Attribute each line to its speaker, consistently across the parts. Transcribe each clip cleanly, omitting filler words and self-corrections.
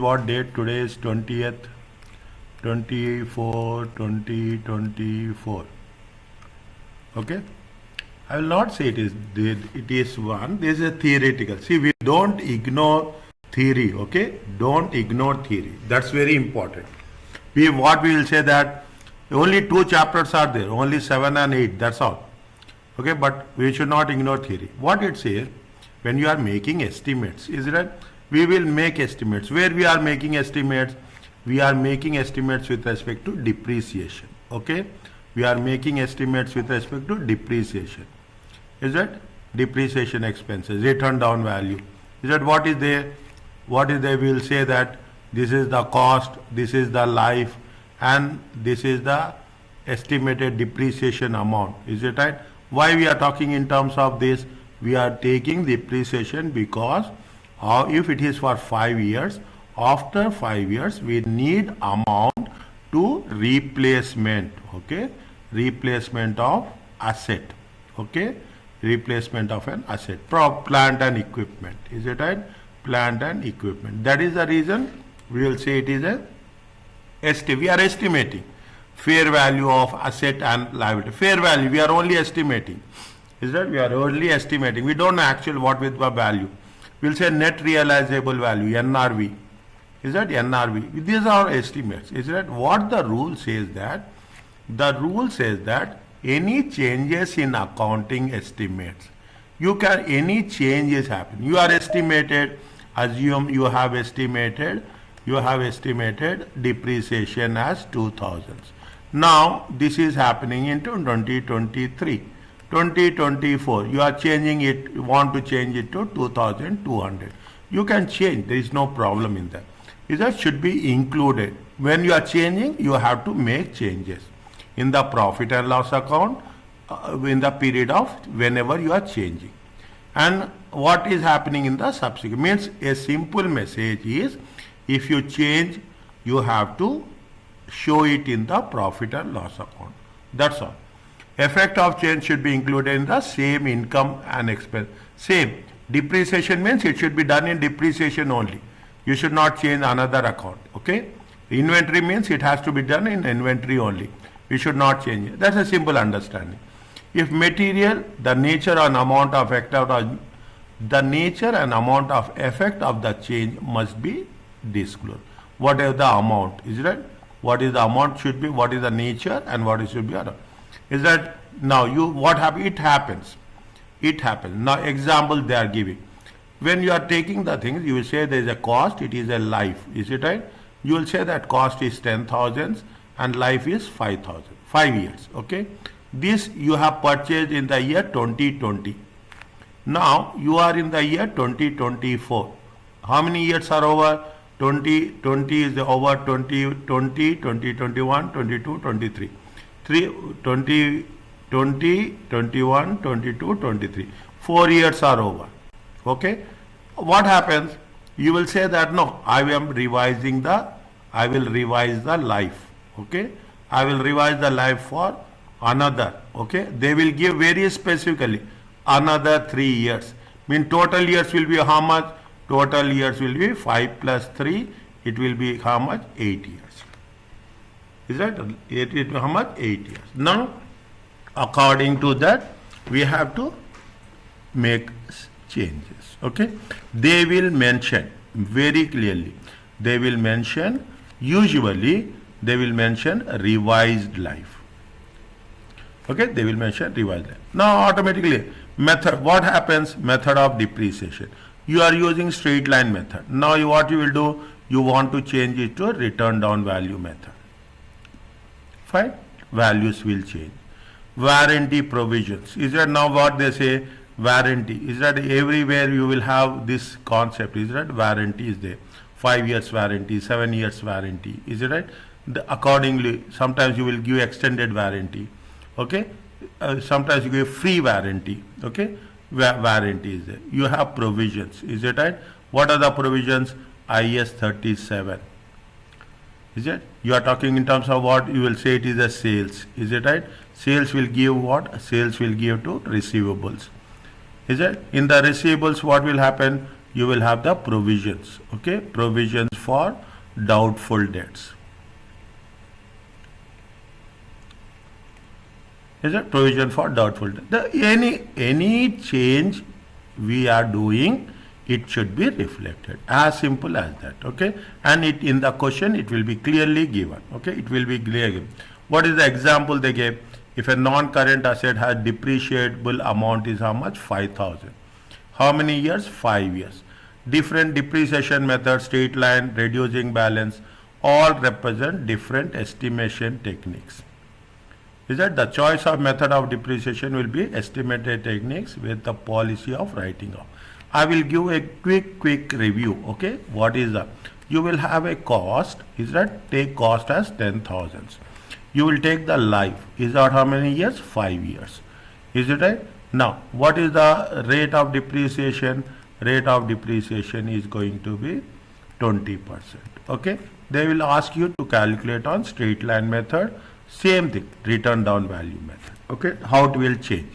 Speaker 1: what date? Today is 20th 24 2024. Okay, I will not say it is one. This is a theoretical. See, we don't ignore theory. Okay, don't ignore theory. That's very important. What we will say that only 2 chapters are there, only 7 and 8. That's all. Okay, but we should not ignore theory. What it says, when you are making estimates, is that we will make estimates. Where we are making estimates? We are making estimates with respect to depreciation. Okay, we are making estimates with respect to depreciation. Is that depreciation expenses, return down value? Is that what is there? What is there? We will say that this is the cost, this is the life, and this is the estimated depreciation amount. Is it right? Why we are talking in terms of this? We are taking depreciation because if it is for 5 years, after 5 years we need amount to replacement. Okay, replacement of asset. Okay, replacement of an asset, plant and equipment. Is it right? Plant and equipment. That is the reason we will say it is we are estimating fair value of asset and liability. Fair value we are only estimating. Is that we are only estimating. We don't know actual what with the value. We will say net realizable value, NRV. Is that NRV? These are estimates. Is that what the rule says that? The rule says that any changes in accounting estimates, any changes happen. You are estimated, assume you have estimated depreciation as 2000s. Now this is happening into 2023. 2024, you are changing it, you want to change it to 2200. You can change, there is no problem in that. That should be included. When you are changing, you have to make changes in the profit and loss account in the period of whenever you are changing. And what is happening in the subsequent means a simple message is, if you change, you have to show it in the profit and loss account. That's all. Effect of change should be included in the same income and expense. Same. Depreciation means it should be done in depreciation only. You should not change another account. Okay. Inventory means it has to be done in inventory only. We should not change it. That's a simple understanding. If material, the nature and amount of effect of the change must be disclosed. Whatever the amount is, right? What is the amount should be, what is the nature, and what it should be. Is that now what happens? It happens. Now example they are giving. When you are taking the things, you will say there is a cost, it is a life. Is it right? You will say that cost is 10,000 and life is 5,000. 5 years. Okay. This you have purchased in the year 2020. Now you are in the year 2024. How many years are over? 2020 is over 2020, 2021, 22, 23. 20, 21, 22, 23. 4 years are over. Okay. What happens? You will say that no, I will revise the life. Okay. I will revise the life for another. Okay. They will give very specifically another 3 years. Mean total years will be how much? Total years will be 5 plus 3. It will be how much? 8 years. Is that it how much? 8 years. Now, according to that, we have to make changes. Okay. They will mention very clearly. They will mention, usually they will mention revised life. Okay. They will mention revised life. Now automatically method, what happens? Method of depreciation. You are using straight line method. Now what you will do? You want to change it to return down value method. Fine. Values will change. Warranty provisions. Is that now what they say? Warranty. Is that everywhere you will have this concept? Is that warranty is there? 5 years warranty, 7 years warranty. Is it right? Accordingly, sometimes you will give extended warranty. Okay. Sometimes you give free warranty. Okay. Warranty is there. You have provisions. Is it right? What are the provisions? IS 37. Is it? You are talking in terms of what? You will say it is a sales. Is it right? Sales will give what? Sales will give to receivables. Is it? In the receivables, what will happen? you will have the provisions. Okay, provisions for doubtful debts. Is it provision for doubtful debt? Any change we are doing, it should be reflected. As simple as that. Okay, and it in the question it will be clearly given. Okay, it will be clearly given. What is the example they gave? If a non-current asset has depreciable amount is how much? 5,000. How many years? 5 years. Different depreciation methods, straight line, reducing balance, all represent different estimation techniques. Is that the choice of method of depreciation will be estimated techniques with the policy of writing off. I will give a quick review. Okay, what is the? You will have a cost. Is that take cost as 10,000. You will take the life. Is that how many years? 5 years. Is it right? Now, what is the rate of depreciation? Rate of depreciation is going to be 20%. Okay, they will ask you to calculate on straight line method. Same thing, return down value method. Okay, how it will change.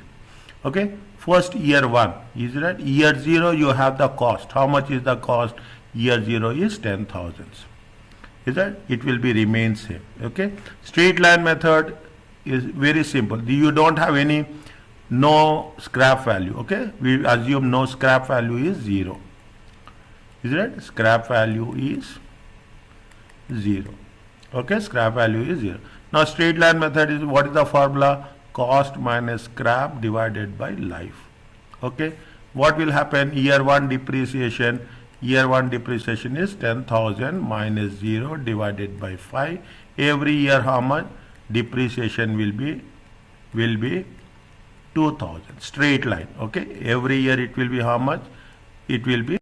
Speaker 1: Okay, first year 1, is that year 0 you have the cost. How much is the cost? Year 0 is 10,000. Is that it will be remain same. Okay, straight line method is very simple. You don't have any no scrap value. Okay, we assume no scrap value is 0. Is that scrap value is 0. Okay, scrap value is 0. Now straight line method is, what is the formula? Cost minus scrap divided by life. Okay, what will happen? Year 1 depreciation. Year 1 depreciation is 10,000 minus 0 divided by 5. Every year how much? Depreciation will be 2,000. Straight line. Okay, every year it will be how much? It will be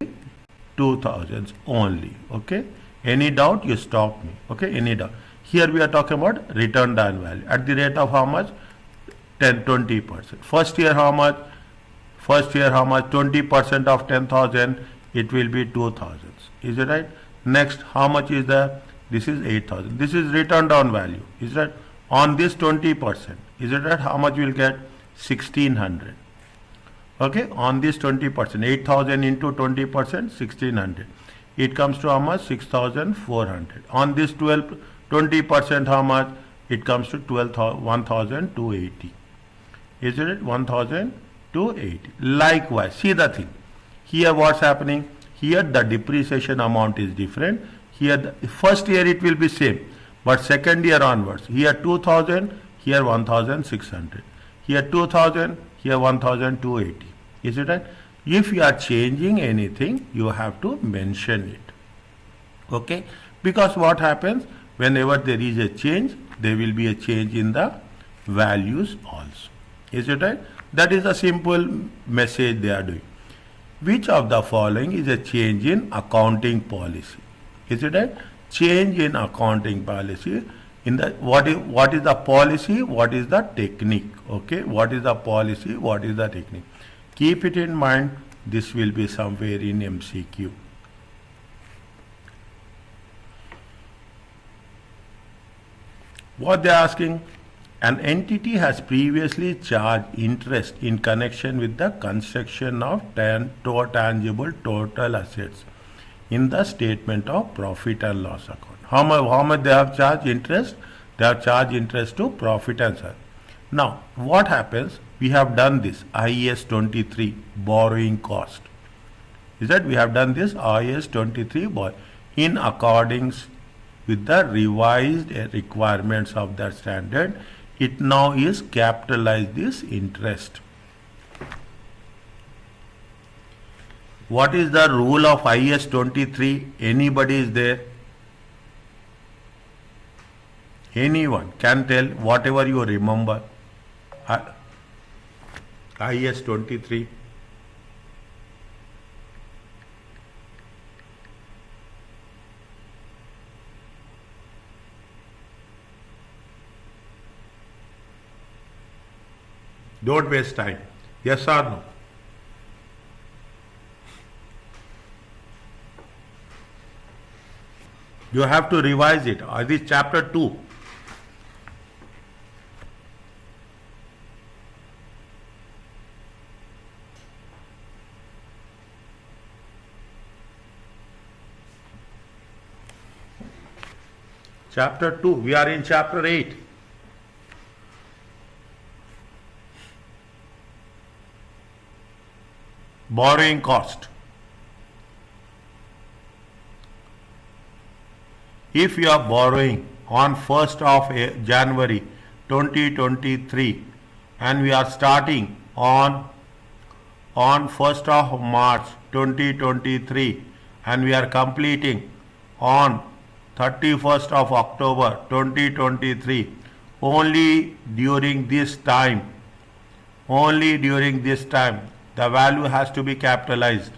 Speaker 1: 2,000 only. Okay, any doubt? You stop me. Okay, any doubt? Here we are talking about return down value at the rate of how much? 20%. First year how much? First year how much? 20% of 10,000. It will be 2,000. Is it right? Next, how much is the? This is 8,000. This is return down value. Is that on this 20%? Is it right? How much we will get? 1,600. Okay, on this 20%, 8,000 into 20%, 1,600. It comes to how much? 6,400. On this 20%, how much? It comes to 1,280. Is it 1,280? Likewise, see the thing. Here what's happening? Here the depreciation amount is different. Here the first year it will be same, but second year onwards, here 2,000, here 1,600. Here 2,000, here 1,280. Is it right? If you are changing anything, you have to mention it. Okay? Because what happens? Whenever there is a change, there will be a change in the values also. Is it right? That is a simple message they are doing. Which of the following is a change in accounting policy? Is it right? Change in accounting policy. In the what is the policy? What is the technique? Okay, what is the policy? What is the technique? Keep it in mind. This will be somewhere in MCQ. What they are asking? An entity has previously charged interest in connection with the construction of tangible total assets in the statement of profit and loss account. How much they have charged interest? They have charged interest to profit and loss. Now, what happens? We have done this IAS 23 borrowing cost. Is that we have done this IAS 23 in accordance with the revised requirements of that standard. It now is capitalized this interest. What is the rule of IAS 23? Anybody is there? Anyone can tell whatever you remember. IAS 23. Don't waste time. Yes or no? You have to revise it. This is chapter 2. Chapter 2. We are in chapter 8. Borrowing cost. If you are borrowing on 1st of January 2023 and we are starting on 1st of March 2023 and we are completing on 31st of October 2023, only during this time the value has to be capitalized.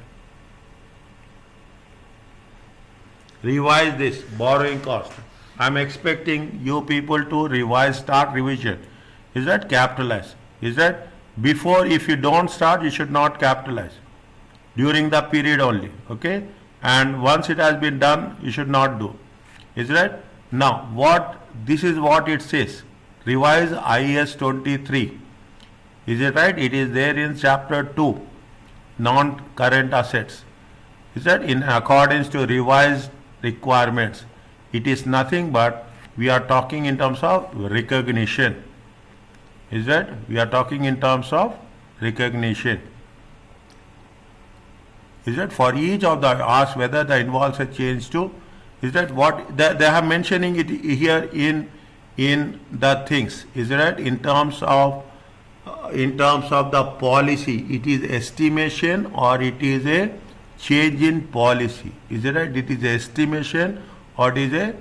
Speaker 1: Revise this borrowing cost. I am expecting you people to revise, start revision. Is that capitalize? Is that before, if you don't start, you should not capitalize during the period only. Okay, and once it has been done, you should not do. Is that? Now this is what it says. Revise IAS 23. Is it right? It is there in chapter 2, non-current assets. Is that in accordance to revised requirements? It is nothing but we are talking in terms of recognition. Is that? We are talking in terms of recognition. Is that for each of the ask whether the involves a change to, is that what they are mentioning it here in the things. Is that in terms of the policy, it is estimation or it is a change in policy. Is it right? It is estimation or it is a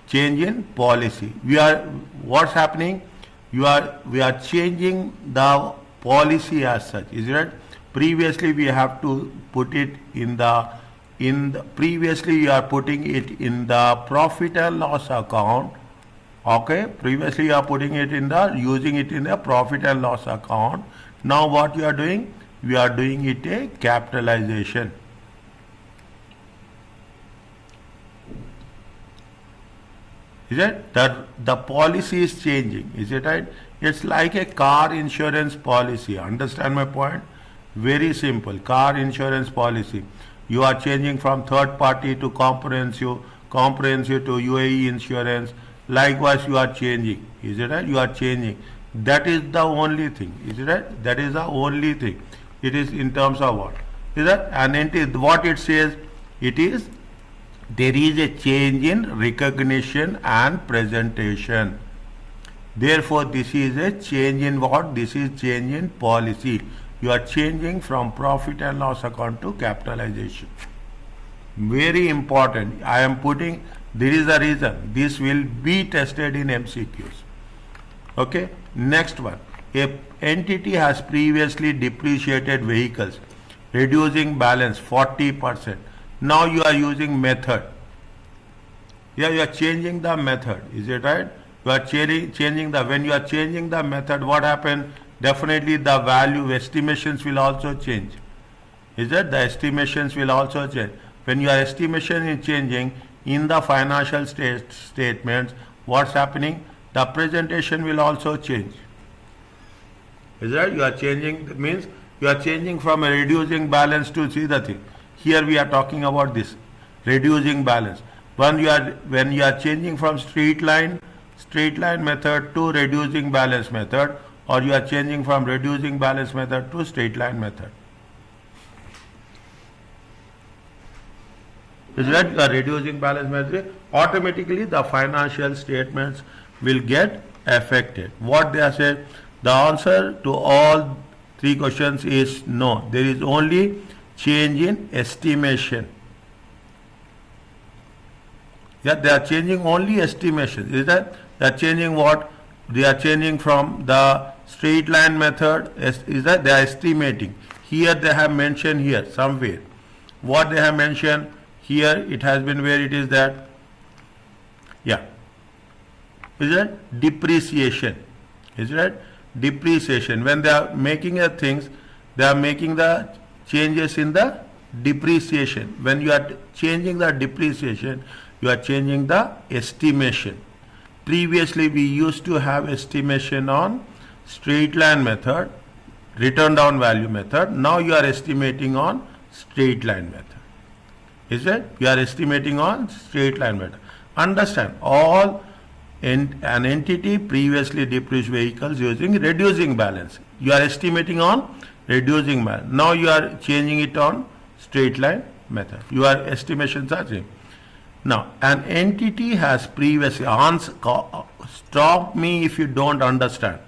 Speaker 1: change in policy. What's happening? We are changing the policy as such. Is it right? Previously we have to put it previously you are putting it in the profit and loss account. Okay, previously you are putting it using it in the profit and loss account. Now what you are doing? We are doing it a capitalization. Is it? The policy is changing. Is it right? It's like a car insurance policy. Understand my point? Very simple. Car insurance policy. You are changing from third party to comprehensive to UAE insurance. Likewise, you are changing. Is it right? You are changing. That is the only thing. Is it right? That is the only thing. It is in terms of what? Is that? And what it says, it is there is a change in recognition and presentation. Therefore, this is a change in what? This is change in policy. You are changing from profit and loss account to capitalization. Very important. I am putting, there is a reason. This will be tested in MCQs. Okay. Next one. A entity has previously depreciated vehicles, reducing balance 40%. Now you are using method. Yeah, you are changing the method. Is it right? You are changing when you are changing the method, what happened? Definitely the value estimations will also change. Is that? The estimations will also change. When your estimation is changing in the financial statements, what's happening? The presentation will also change. Is that? You are changing, means you are changing from a reducing balance to, see the thing. Here we are talking about this reducing balance. When you are changing from straight line method to reducing balance method, or you are changing from reducing balance method to straight line method. Is that? You are reducing balance method, automatically the financial statements will get affected. What they are said, the answer to all three questions is no. There is only change in estimation. Yeah, they are changing only estimation. Is that? They are changing what? They are changing from the straight line method. Is that? They are estimating. Here they have mentioned here somewhere. What they have mentioned here, it has been where it is that. Yeah. Is that? Depreciation. Is that? Depreciation. When they are making the things, they are making the changes in the depreciation. When you are changing the depreciation, you are changing the estimation. Previously we used to have estimation on straight line method, return down value method. Now you are estimating on straight line method. Is it? You are estimating on straight line method. Understand, all an entity previously depreciated vehicles using reducing balance. You are estimating on reducing balance. Now you are changing it on straight line method. Your estimations are changing. Now, an entity has previously, stop me if you don't understand.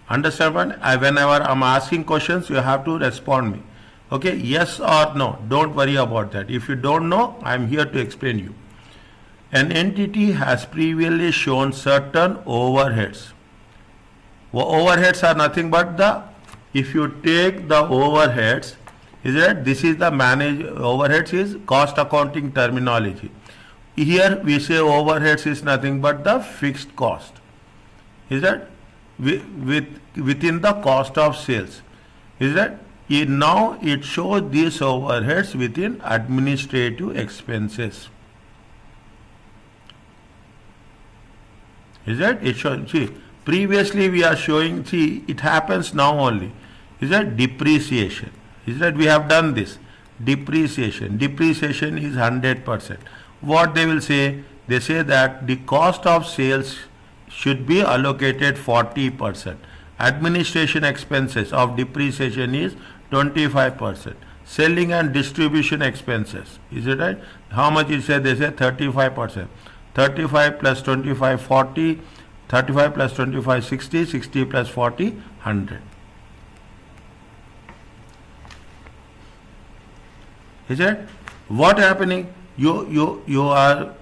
Speaker 1: Understand what? Whenever I'm asking questions, you have to respond me. Okay, yes or no. Don't worry about that. If you don't know, I'm here to explain you. An entity has previously shown certain overheads. Overheads are nothing but if you take the overheads, is that this is the overheads is cost accounting terminology. Here we say overheads is nothing but the fixed cost. Is that within the cost of sales? Is that now it shows these overheads within administrative expenses. Is that it shows? See, previously we are showing. See, it happens now only. Is that depreciation? Is that we have done this? Depreciation. Depreciation is 100%. What they will say? They say that the cost of sales should be allocated 40%. Administration expenses of depreciation is 25%. Selling and distribution expenses. Is it right? How much is said? They say 35%. 35 plus 25, 40. 35 plus 25, 60. 60 plus 40, 100. Is it? What happening? You are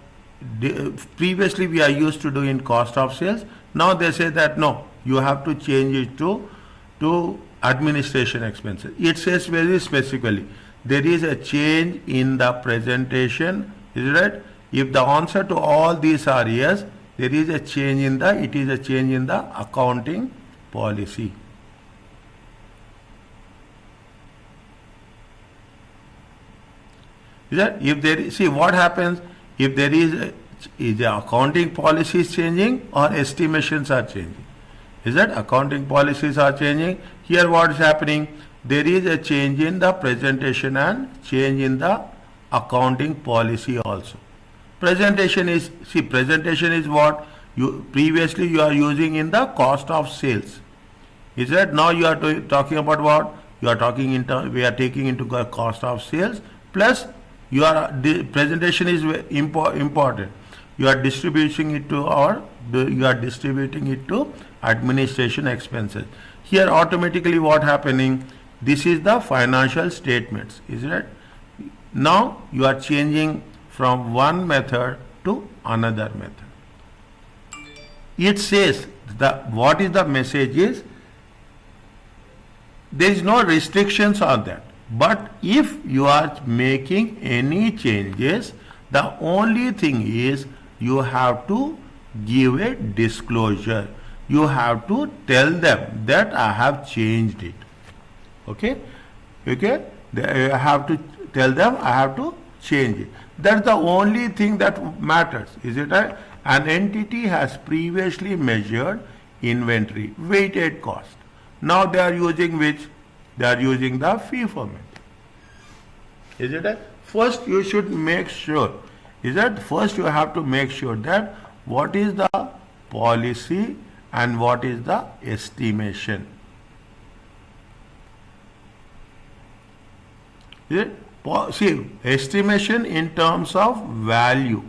Speaker 1: previously we are used to do in cost of sales. Now they say that no, you have to change it to administration expenses. It says very specifically there is a change in the presentation. Is it right? If the answer to all these are yes, there is a change in the accounting policy. Is that if there is, see what happens if there is the accounting policy is changing or estimations are changing? Is that accounting policies are changing? Here what is happening? There is a change in the presentation and change in the accounting policy also. Presentation is what you previously you are using in the cost of sales. Is that now you are talking about what? You are talking we are taking into the cost of sales plus the presentation is important. You are distributing it to administration expenses. Here automatically what happening? This is the financial statements. Is it? Now you are changing from one method to another method. It says what is the message is there is no restrictions on that. But if you are making any changes, the only thing is you have to give a disclosure. You have to tell them that I have changed it. Okay? Okay? You have to tell them I have to change it. That's the only thing that matters. Is it right? An entity has previously measured inventory, weighted cost. Now they are using which? They are using the FIFO method. Is it right? First you should make sure. Is that first you have to make sure that what is the policy and what is the estimation. Is it? See, estimation in terms of value.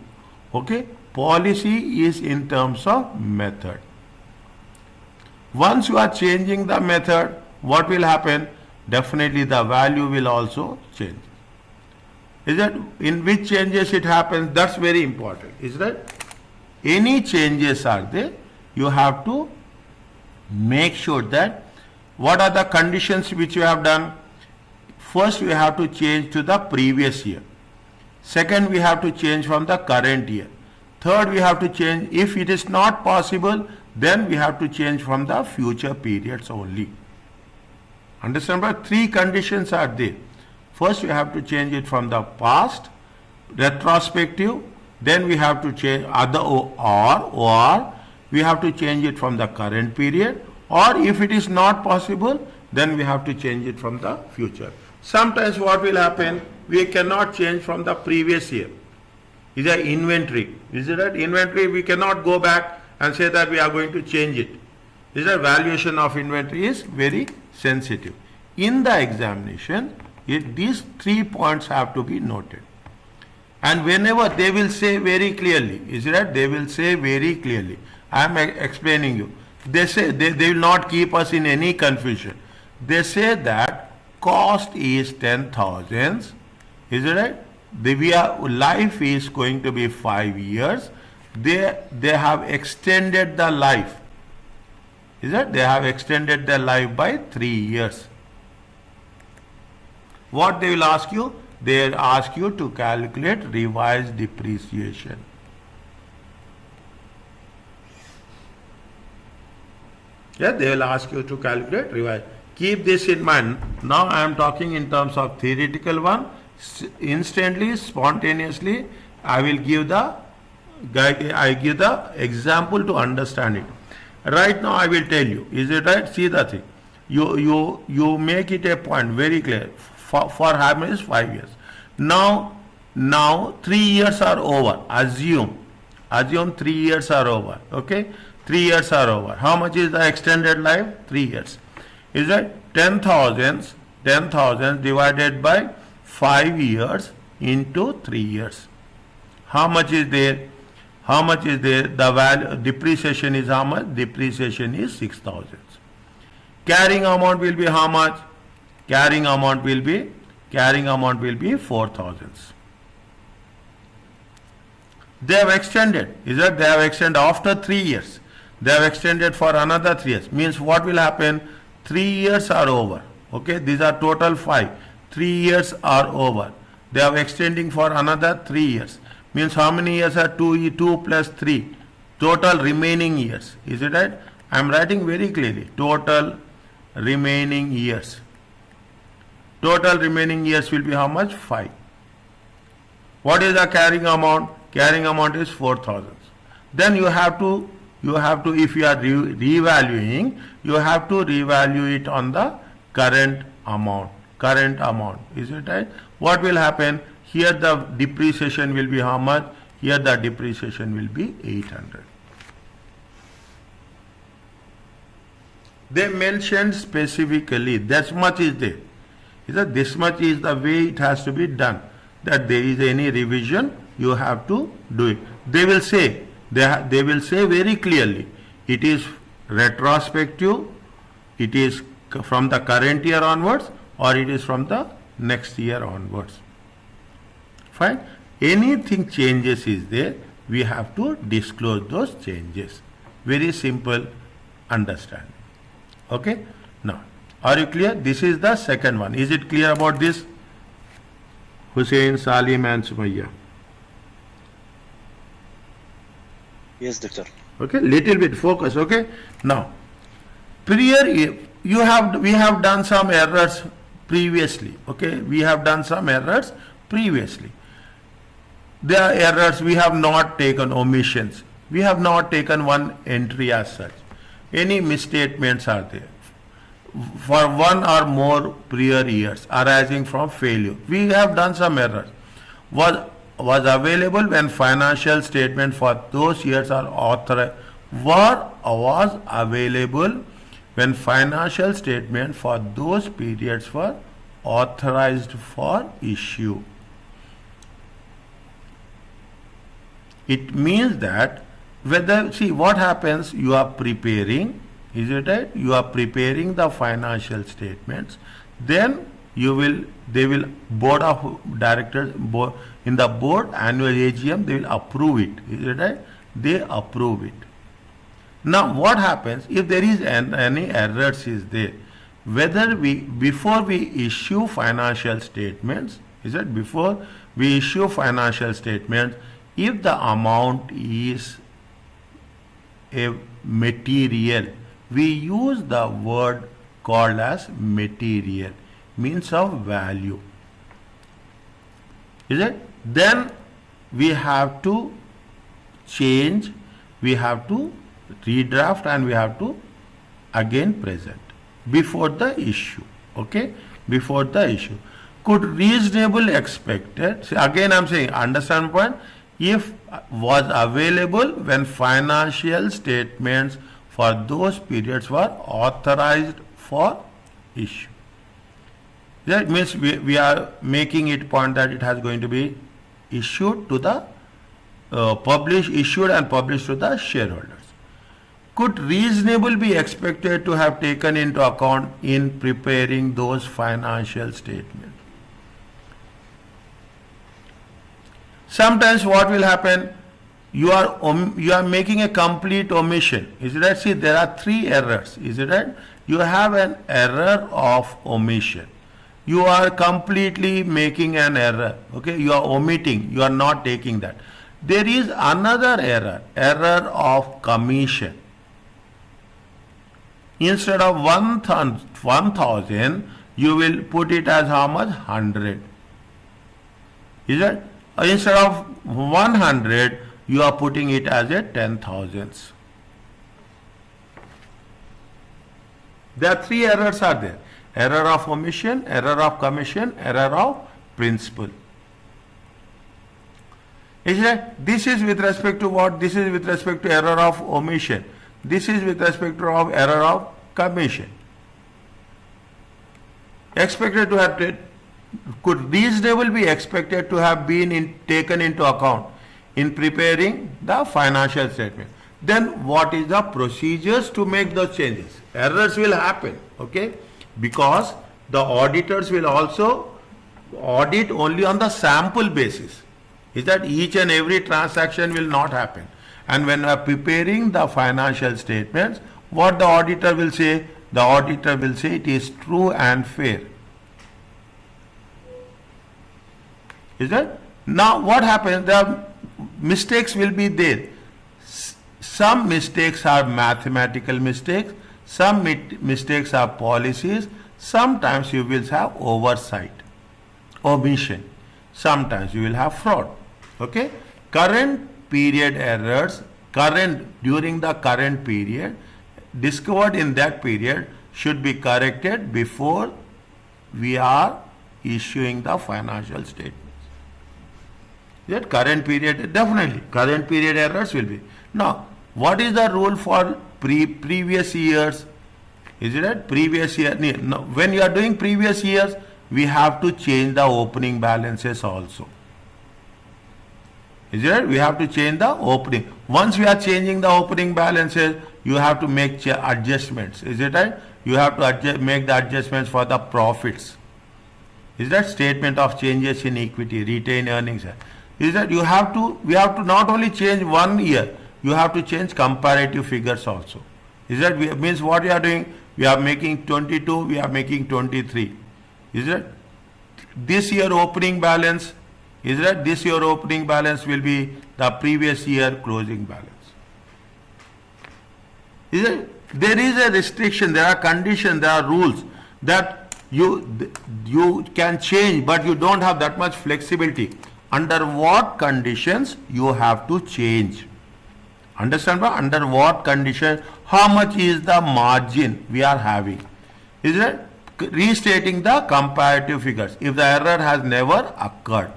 Speaker 1: Okay? Policy is in terms of method. Once you are changing the method, what will happen? Definitely the value will also change. Is that in which changes it happens? That's very important. Is that any changes are there? You have to make sure that what are the conditions which you have done. First we have to change to the previous year. Second we have to change from the current year. Third we have to change, if it is not possible, then we have to change from the future periods only. Understand? But three conditions are there. First we have to change it from the past, retrospective, then we have to change or we have to change it from the current period, or if it is not possible, then we have to change it from the future. Sometimes what will happen? We cannot change from the previous year. is a inventory. Is it right? Inventory, we cannot go back and say that we are going to change it. Is that valuation of inventory is very sensitive. In the examination, these 3 points have to be noted. And whenever they will say very clearly, is it right? They will say very clearly. I am explaining you. They say they will not keep us in any confusion. They say that cost is 10,000. Is it right? Life is going to be 5 years. They have extended the life. Is that they have extended their life by 3 years. What they will ask you? They will ask you to calculate revised depreciation. Yeah, they will ask you to calculate revised. Keep this in mind. Now I am talking in terms of theoretical one. Instantly, spontaneously, I give the example to understand it. Right now I will tell you. Is it right? See the thing. You make it a point very clear. For having is 5 years. Now 3 years are over. Assume 3 years are over. Okay, 3 years are over. How much is the extended life? 3 years. Is that 10,000 divided by 5 years into 3 years? How much is there? How much is there? The value depreciation is how much? Depreciation is 6,000. Carrying amount will be how much? Carrying amount will be 4,000. They have extended. Is that they have extended after 3 years? They have extended for another 3 years. Means what will happen? 3 years are over. Okay, these are total 5. 3 years are over. They are extending for another 3 years. Means how many years are 2 plus 3? Total remaining years. Is it right? I am writing very clearly. Total remaining years. Total remaining years will be how much? 5. What is the carrying amount? Carrying amount is 4,000. Then you have to, if you are revaluing, you have to revalue it on the current amount. Current amount. Is it right? What will happen? Here the depreciation will be how much? Here the depreciation will be 800. They mentioned specifically that much is there. Is that this much is the way it has to be done. That there is any revision, you have to do it. They will say, they will say very clearly, it is retrospective, it is from the current year onwards, or it is from the next year onwards. Fine. Anything changes is there, we have to disclose those changes. Very simple understanding. Okay. Now, are you clear? This is the second one. Is it clear about this? Hussein, Salim and Sumayya.
Speaker 2: Yes, doctor.
Speaker 1: Okay, little bit focus. Okay. Now, we have done some errors previously. Okay, we have done some errors previously. There are errors, we have not taken omissions. We have not taken one entry as such. Any misstatements are there for one or more prior years arising from failure. We have done some errors. Was available when financial statement for those years are authorized. Was available when financial statement for those periods were authorized for issue. It means that whether, see what happens, you are preparing, is it right? You are preparing the financial statements, then they will board of directors, in the board annual AGM, they will approve it, is it right? They approve it. Now what happens if there is any errors is there? Whether before we issue financial statements, is it before we issue financial statements, if the amount is a material, we use the word called as material, means of value. Is it? Then we have to change, we have to redraft, and we have to again present before the issue. Okay, before the issue. Could reasonable expected, see again I am saying, understand point, if was available when financial statements for those periods were authorized for issue. That means we are making it point that it has going to be issued to the issued and published to the shareholders. Could reasonable be expected to have taken into account in preparing those financial statements? Sometimes what will happen, you are making a complete omission. Is it right? See, there are three errors. Is it right? You have an error of omission. You are completely making an error. Okay, you are omitting. You are not taking that. There is another error of commission. Instead of 1,000, you will put it as how much? 100. Is it? Instead of 100, you are putting it as a 10,000s. There are three errors are there. Error of omission, error of commission, error of principle. Is it? This is with respect to what? This is with respect to error of omission. This is with respect to error of commission. Expected to have, could reasonable be expected to have been taken into account in preparing the financial statement. Then what is the procedures to make those changes? Errors will happen, okay? Because the auditors will also audit only on the sample basis. Is that each and every transaction will not happen. And when we are preparing the financial statements, what the auditor will say? The auditor will say it is true and fair. Is that? Now what happens? The mistakes will be there. Some mistakes are mathematical mistakes, some mistakes are policies, sometimes you will have oversight, omission, sometimes you will have fraud. Okay? Current period errors, during the current period, discovered in that period should be corrected before we are issuing the financial statements. That current period, definitely, current period errors will be. Now, what is the rule for previous years? Is it right? Previous year, no, when you are doing previous years, we have to change the opening balances also. Is it right? We have to change the opening. Once we are changing the opening balances, you have to make adjustments. Is it right? You have to make the adjustments for the profits. Is that statement of changes in equity, retained earnings? Is that we have to not only change 1 year, you have to change comparative figures also. Is that means what we are doing? We are making 22, we are making 23. Is it? This year opening balance, is that this year opening balance will be the previous year closing balance. Is it? There is a restriction, there are conditions, there are rules that you can change, but you don't have that much flexibility. Under what conditions you have to change? Understand? Under what condition? How much is the margin we are having? Is it? Restating the comparative figures if the error has never occurred.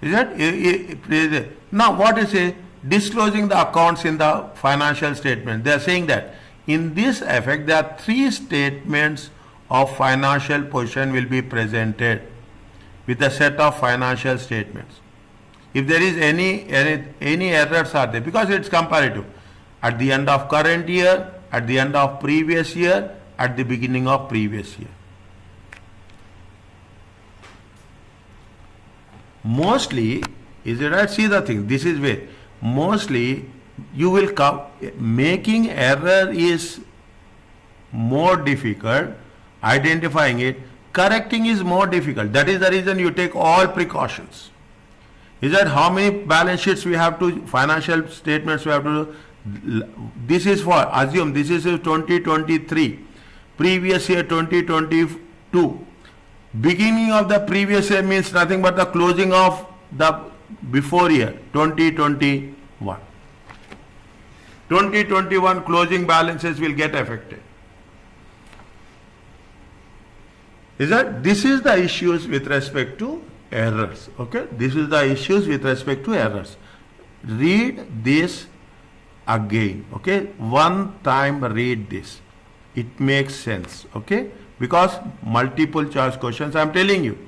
Speaker 1: Is it? Now what is it? Disclosing the accounts in the financial statement. They are saying that in this effect there are 3 statements of financial position will be presented with a set of financial statements. If there is any errors are there, because it's comparative, at the end of current year, at the end of previous year, at the beginning of previous year. Mostly, is it right? See the thing, this is where mostly you will come, making error is more difficult, identifying it, correcting is more difficult. That is the reason you take all precautions. Is that how many balance sheets we have to, financial statements we have to do? This is for, assume this is 2023, previous year 2022. Beginning of the previous year means nothing but the closing of the before year 2021. 2021 closing balances will get affected. Is that? This is the issues with respect to errors. Okay, this is the issues with respect to errors. Read this again. Okay, one time read this. It makes sense. Okay, because multiple choice questions, I am telling you,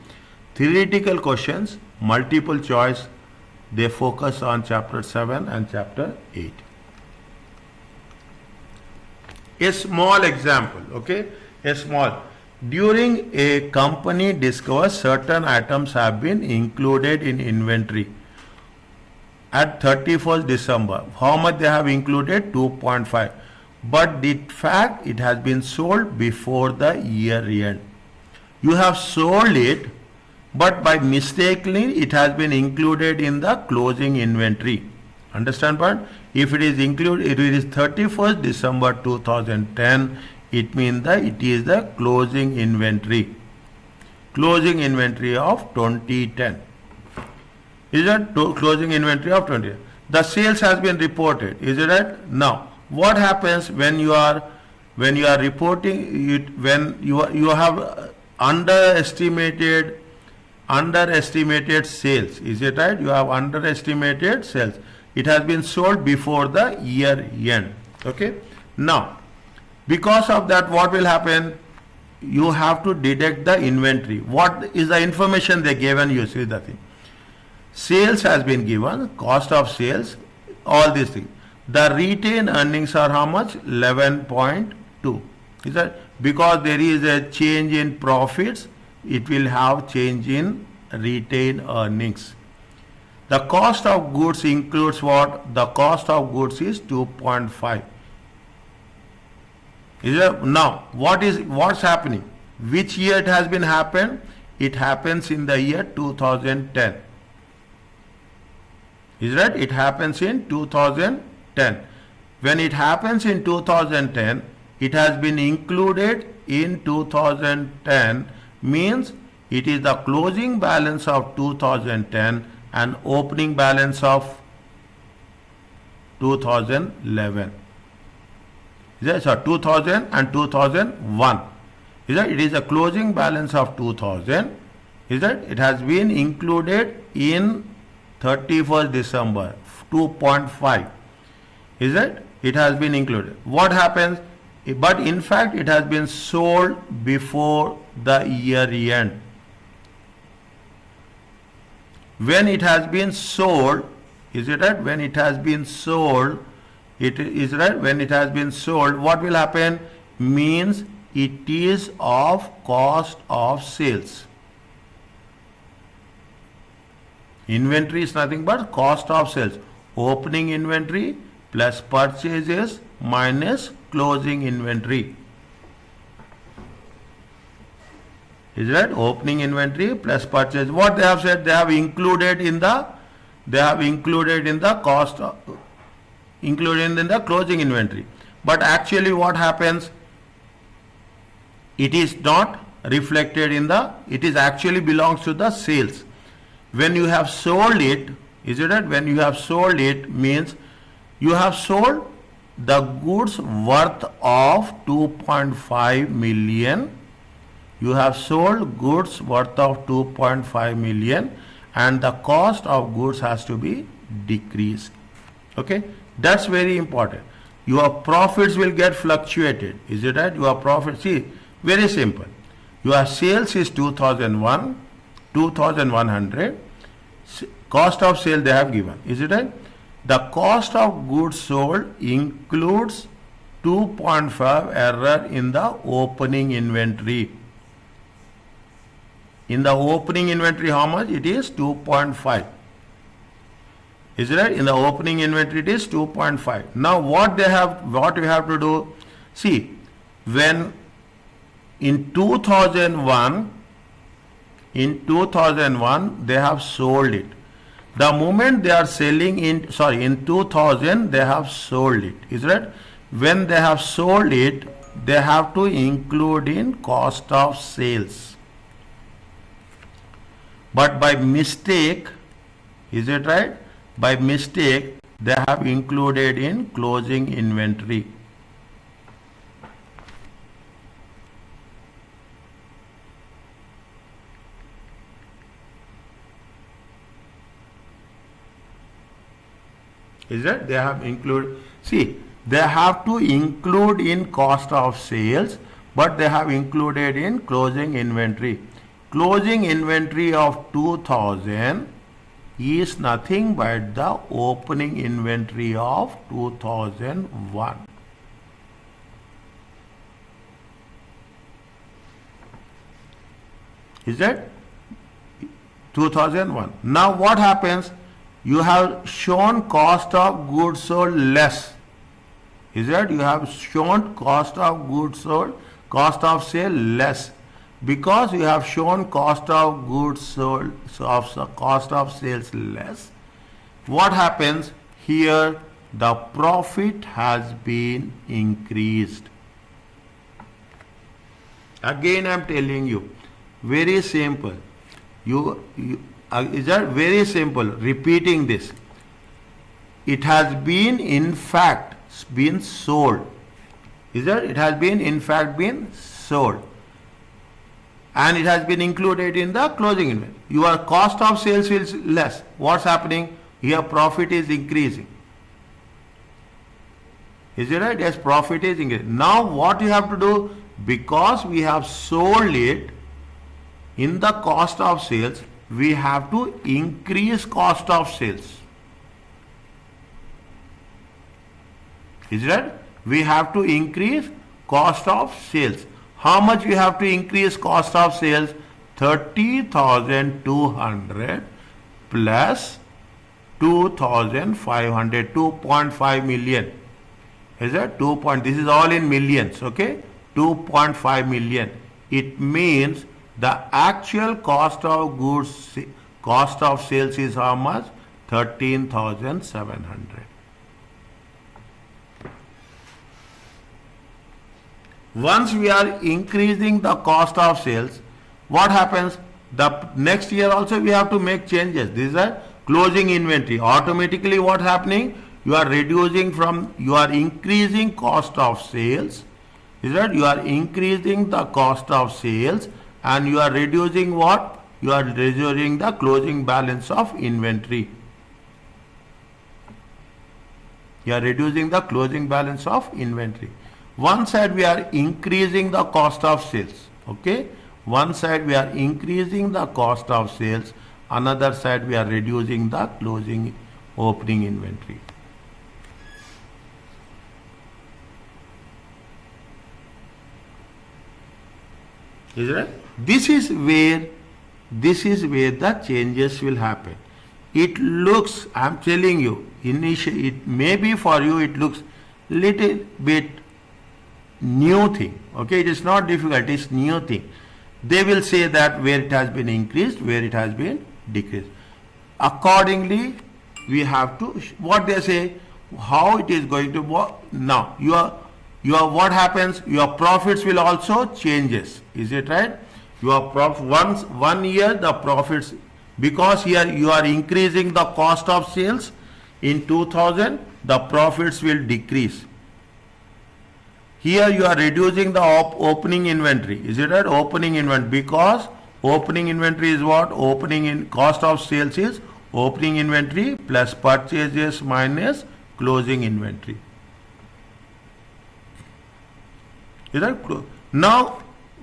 Speaker 1: theoretical questions, multiple choice, they focus on chapter 7 and chapter 8. A small example, okay, a small. During a company discovers certain items have been included in inventory at 31st December. How much they have included? 2.5. But the fact it has been sold before the year end. You have sold it, but by mistakenly it has been included in the closing inventory. Understand point? If it is included, if it is 31st December 2010, it means that it is the closing inventory. Closing inventory of 2010. Is that closing inventory of 2010? The sales has been reported. Is it right? Now, what happens when you are reporting it, when you have underestimated sales? Is it right? You have underestimated sales. It has been sold before the year end. Okay. Now, because of that, what will happen? You have to deduct the inventory. What is the information they given you? See the thing. Sales has been given, cost of sales, all these things. The retained earnings are how much? 11.2. Is that because there is a change in profits, it will have change in retained earnings. The cost of goods includes what? The cost of goods is 2.5. Is it? Now, what's happening? Which year it has been happened? It happens in the year 2010. Is right? It happens in 2010. When it happens in 2010, it has been included in 2010, means it is the closing balance of 2010 and opening balance of 2011. Is that so? 2000 and 2001. Is that it is a closing balance of 2000? Is that it has been included in 31st December 2.5. Is it? It has been included. What happens? But in fact, it has been sold before the year end. When it has been sold, is it right? When it has been sold, it is right. When it has been sold, what will happen? Means it is of cost of sales. Inventory is nothing but cost of sales. Opening inventory plus purchases minus closing inventory. Is that opening inventory plus purchase? What they have said, they have included in the cost of, included in the closing inventory. But actually what happens? It is not reflected in the, it is actually belongs to the sales. When you have sold it, is it right? When you have sold it means you have sold the goods worth of 2.5 million. You have sold goods worth of 2.5 million and the cost of goods has to be decreased. Okay, that's very important. Your profits will get fluctuated. Is it right? Your profit, see, very simple. Your sales is 2100. Cost of sale they have given. Is it right? The cost of goods sold includes 2.5 error in the opening inventory. In the opening inventory, how much? It is 2.5. Is it right? In the opening inventory, it is 2.5. Now, what we have to do? See, when in 2001, they have sold it. The moment they are selling in 2000, they have sold it. Is right? When they have sold it, they have to include in cost of sales. But by mistake, is it right? By mistake, they have included in closing inventory. Is that they have include, see, they have to include in cost of sales, but they have included in closing inventory. Closing inventory of 2000 is nothing but the opening inventory of 2001. Is that 2001? Now what happens? You have shown cost of goods sold less. Is that you have shown cost of goods sold, cost of sale less. Because you have shown cost of goods sold, cost of sales less, what happens here? The profit has been increased. Again, I am telling you, very simple. Is that very simple? Repeating this. It has been in fact been sold. Is that it has been in fact been sold. And it has been included in the closing inventory. Your cost of sales is less. What's happening? Here profit is increasing. Is it right? Yes, profit is increasing. Now what you have to do? Because we have sold it in the cost of sales, we have to increase cost of sales. Is it right? We have to increase cost of sales. How much we have to increase cost of sales? 30,200 plus 2,500, 2.5 million. Is that 2 point? This is all in millions, okay? 2.5 million. It means the actual cost of goods, cost of sales is how much? 13,700. Once we are increasing the cost of sales, what happens? The next year also we have to make changes. This is a closing inventory. Automatically what happening? You are reducing from, you are increasing cost of sales. Is that you are increasing the cost of sales and you are reducing what? You are reducing the closing balance of inventory. You are reducing the closing balance of inventory. One side we are increasing the cost of sales. Okay. One side we are increasing the cost of sales. Another side we are reducing the closing opening inventory. Is it right? This is where the changes will happen. It looks, I am telling you, initially it may be for you it looks little bit new thing. Okay, it is not difficult, it is new thing. They will say that where it has been increased, where it has been decreased. Accordingly, we have to, what they say, how it is going to work. Now, your what happens? Your profits will also changes. Is it right? Your once 1 year the profits, because here you are increasing the cost of sales in 2000, the profits will decrease. Here you are reducing the opening inventory. Is it right? Opening inventory, because opening inventory is what? Opening in cost of sales is opening inventory plus purchases minus closing inventory. Is that? Now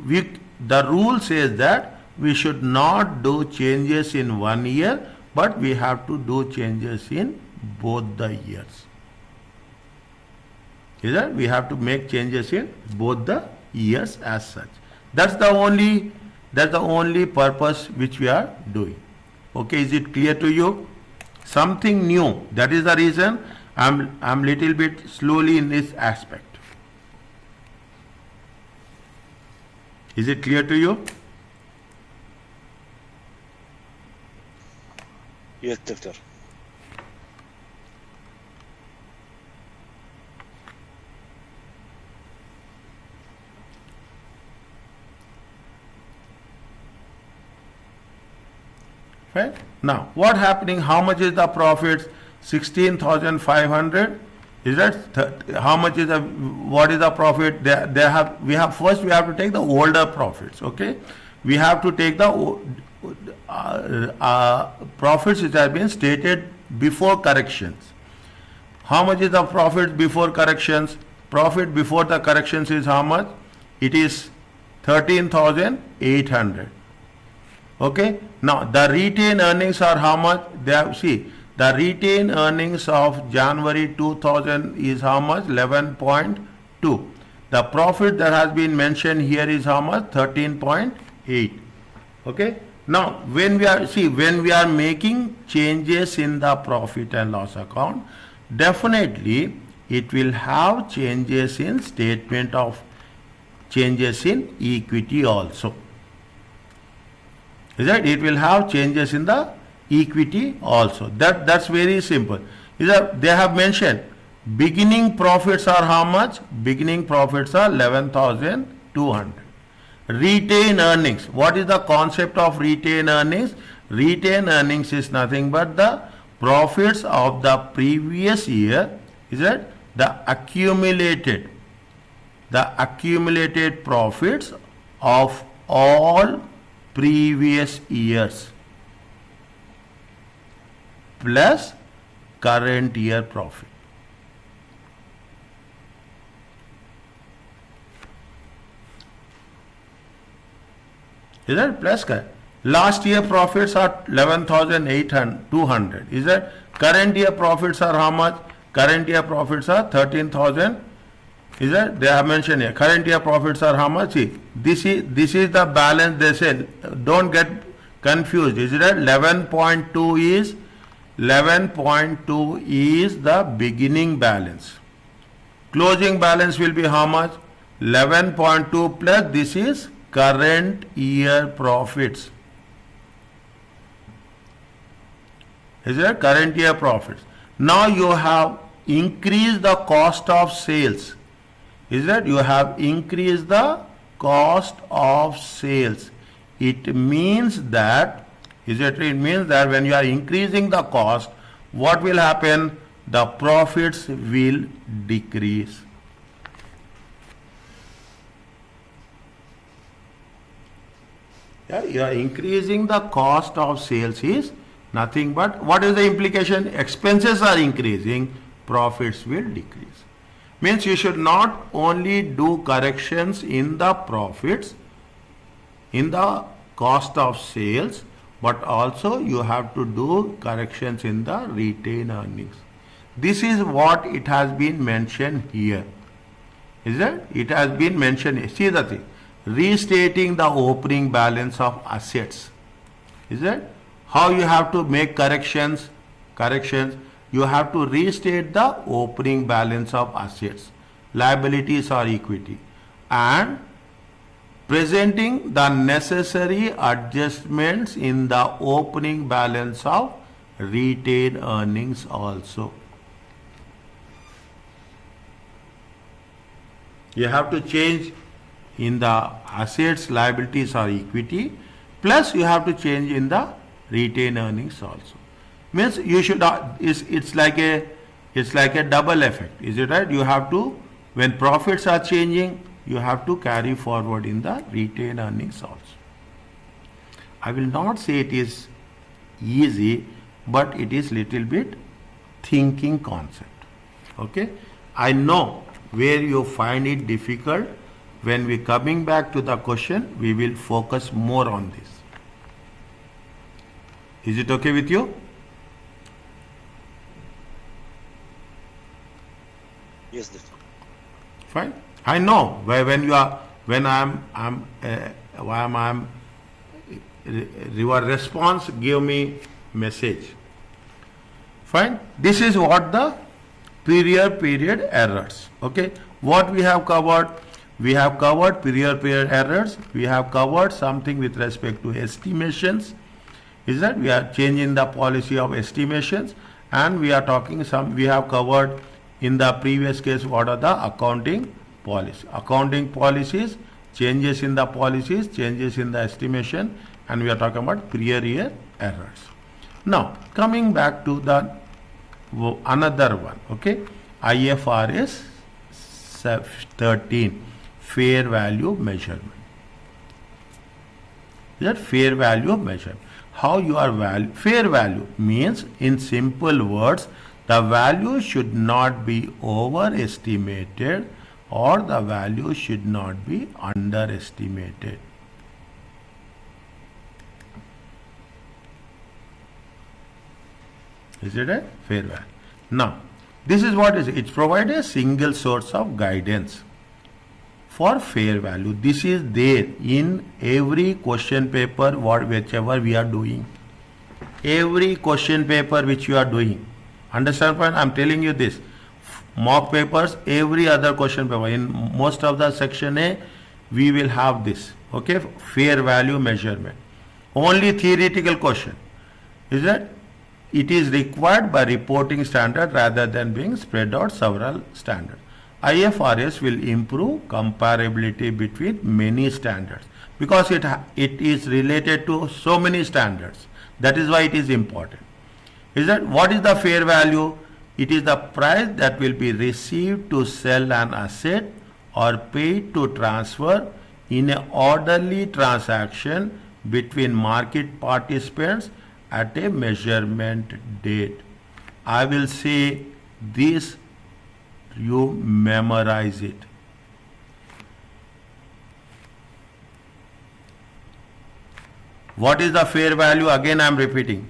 Speaker 1: the rule says that we should not do changes in 1 year, but we have to do changes in both the years. Is that? We have to make changes in both the years as such. That's the only purpose which we are doing. Okay, is it clear to you? Something new. That is the reason I'm little bit slowly in this aspect. Is it clear to you?
Speaker 2: Yes, doctor.
Speaker 1: Right? Now, what happening? How much is the profits? 16,500. Is that how much is the, what is the profit? We have to take the older profits. Okay, we have to take the profits which have been stated before corrections. How much is the profit before corrections? Profit before the corrections is how much? It is 13,800. Okay. Now the retained earnings are how much? They have, see, the retained earnings of January 2000 is how much? 11.2. The profit that has been mentioned here is how much? 13.8. Okay. Now when we are making changes in the profit and loss account, definitely it will have changes in statement of changes in equity also. Is that it will have changes in the equity also. That's very simple. Is that they have mentioned beginning profits are how much? Beginning profits are 11,200. Retained earnings. What is the concept of retained earnings? Retained earnings is nothing but the profits of the previous year. Is it the accumulated profits of all previous years plus current year profit. Is that plus current? Last year profits are 11,200. Is that current year profits are how much? Current year profits are 13,000. Is that they have mentioned here? Current year profits are how much? See, this is the balance. They say don't get confused. Is that 11.2 is the beginning balance. Closing balance will be how much? 11.2 plus this is current year profits. Is that current year profits? Now you have increased the cost of sales. Is that you have increased the cost of sales. It means that it means that when you are increasing the cost, what will happen? The profits will decrease. Yeah, you are increasing the cost of sales is nothing but what is the implication? Expenses are increasing, profits will decrease. Means you should not only do corrections in the profits, in the cost of sales, but also you have to do corrections in the retained earnings. This is what it has been mentioned here. Is it? It has been mentioned. See the thing. Restating the opening balance of assets. Is it? How you have to make corrections? You have to restate the opening balance of assets, liabilities or equity, and presenting the necessary adjustments in the opening balance of retained earnings also. You have to change in the assets, liabilities or equity, plus you have to change in the retained earnings also. Means you should it's like a double effect. Is it right? You have to, when profits are changing, you have to carry forward in the retained earnings also. I will not say it is easy, but it is little bit thinking concept. Okay, I know where you find it difficult. When we coming back to the question, we will focus more on this. Is it okay with you?
Speaker 2: Yes, doctor.
Speaker 1: Fine. I know when your response give me message. Fine. This is what the period errors. Okay. What we have covered? We have covered period errors. We have covered something with respect to estimations. Is that we are changing the policy of estimations, and we are talking we have covered in the previous case what are the accounting policy. Accounting policies, changes in the policies, changes in the estimation, and we are talking about prior year errors. Now coming back to the another one, okay, IFRS 13, fair value measurement. That fair value measurement. How you are fair value means in simple words The value should not be overestimated or the value should not be underestimated. Is it a fair value? Now, this is what it provides a single source of guidance for fair value. This is there in every question paper whichever we are doing. Every question paper which you are doing. Understand point? I am telling you this. Mock papers, every other question paper. In most of the section A, we will have this. Okay, fair value measurement. Only theoretical question. Is that? It is required by reporting standard rather than being spread out several standards. IFRS will improve comparability between many standards because it is related to so many standards. That is why it is important. Is that what is the fair value? It is the price that will be received to sell an asset or paid to transfer in an orderly transaction between market participants at a measurement date. I will say this, you memorize it. What is the fair value? Again I am repeating.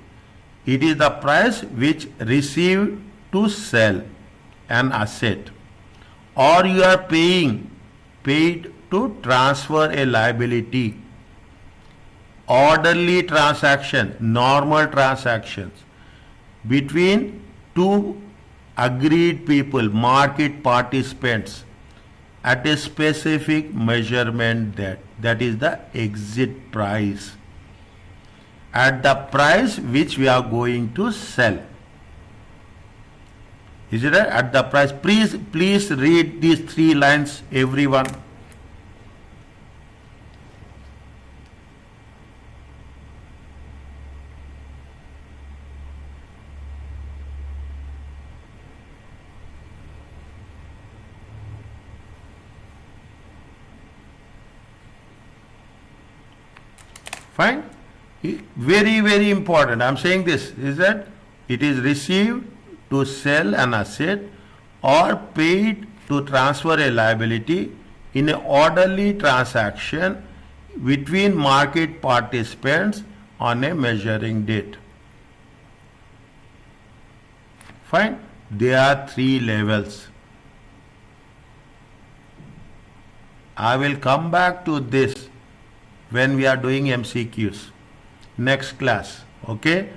Speaker 1: It is the price which received to sell an asset or you are paid to transfer a liability. Orderly transaction, normal transactions between two agreed people, market participants at a specific measurement that is the exit price at the price which we are going to sell. Is it right? At the price. Please read these 3 lines, everyone. Fine? Very, very important. I am saying this is that it is received to sell an asset or paid to transfer a liability in an orderly transaction between market participants on a measuring date. Fine? There are 3 levels. I will come back to this when we are doing MCQs next class. Okay,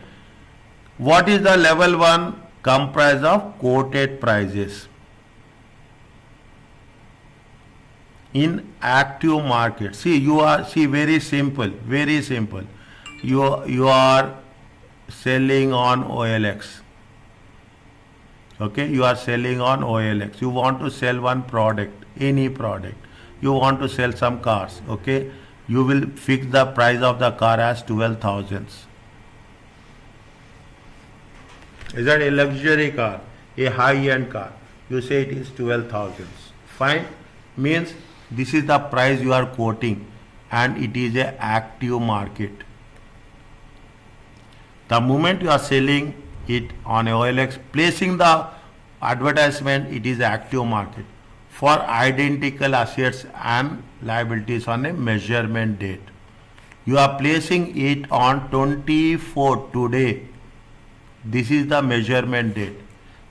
Speaker 1: what is the level 1? Comprised of quoted prices in active market. See very simple, very simple. You are selling on OLX. Okay, you are selling on OLX. You want to sell one product, any product. You want to sell some cars. Okay, you will fix the price of the car as 12,000. Is that a luxury car, a high-end car? You say it is 12,000. Fine. Means this is the price you are quoting and it is a active market. The moment you are selling it on OLX, placing the advertisement, it is active market for identical assets and liabilities on a measurement date. You are placing it on 24 today. This is the measurement date.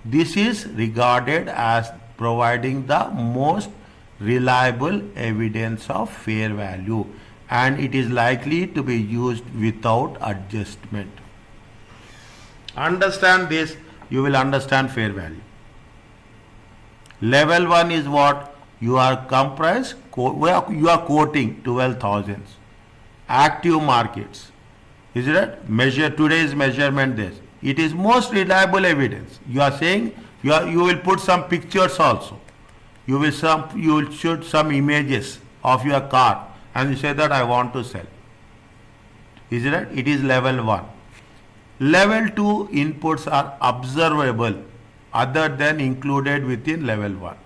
Speaker 1: This is regarded as providing the most reliable evidence of fair value and it is likely to be used without adjustment. Understand this, you will understand fair value. Level 1 is what? You are comprised, you are quoting 12,000. Active markets. Is it right? Today's measurement this. It is most reliable evidence. You are saying you will put some pictures also. You will shoot some images of your car and you say that I want to sell. Is it right? It is level 1. Level 2 inputs are observable other than included within level 1.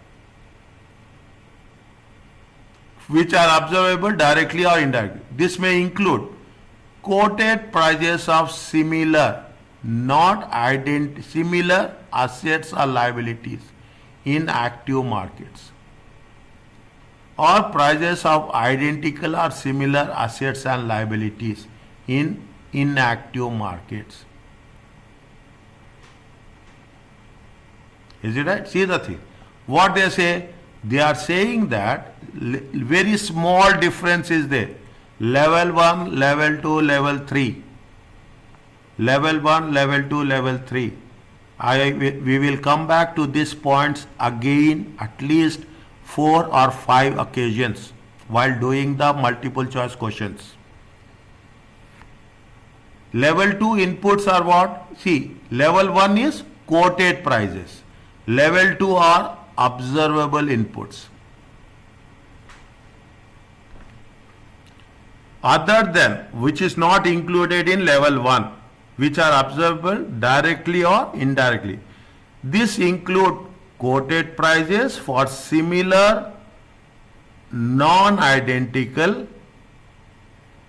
Speaker 1: Which are observable directly or indirectly. This may include quoted prices of similar similar assets or liabilities in active markets, or prices of identical or similar assets and liabilities in inactive markets. Is it right? See the thing. What they say, they are saying that very small difference is there. Level 1, level 2, level 3. Level 1, level 2, level 3. We will come back to these points again at least 4 or 5 occasions while doing the multiple choice questions. Level 2 inputs are what? See, level 1 is quoted prices. Level 2 are observable inputs. Other than, which is not included in level 1, which are observable directly or indirectly. This include quoted prices for similar non-identical.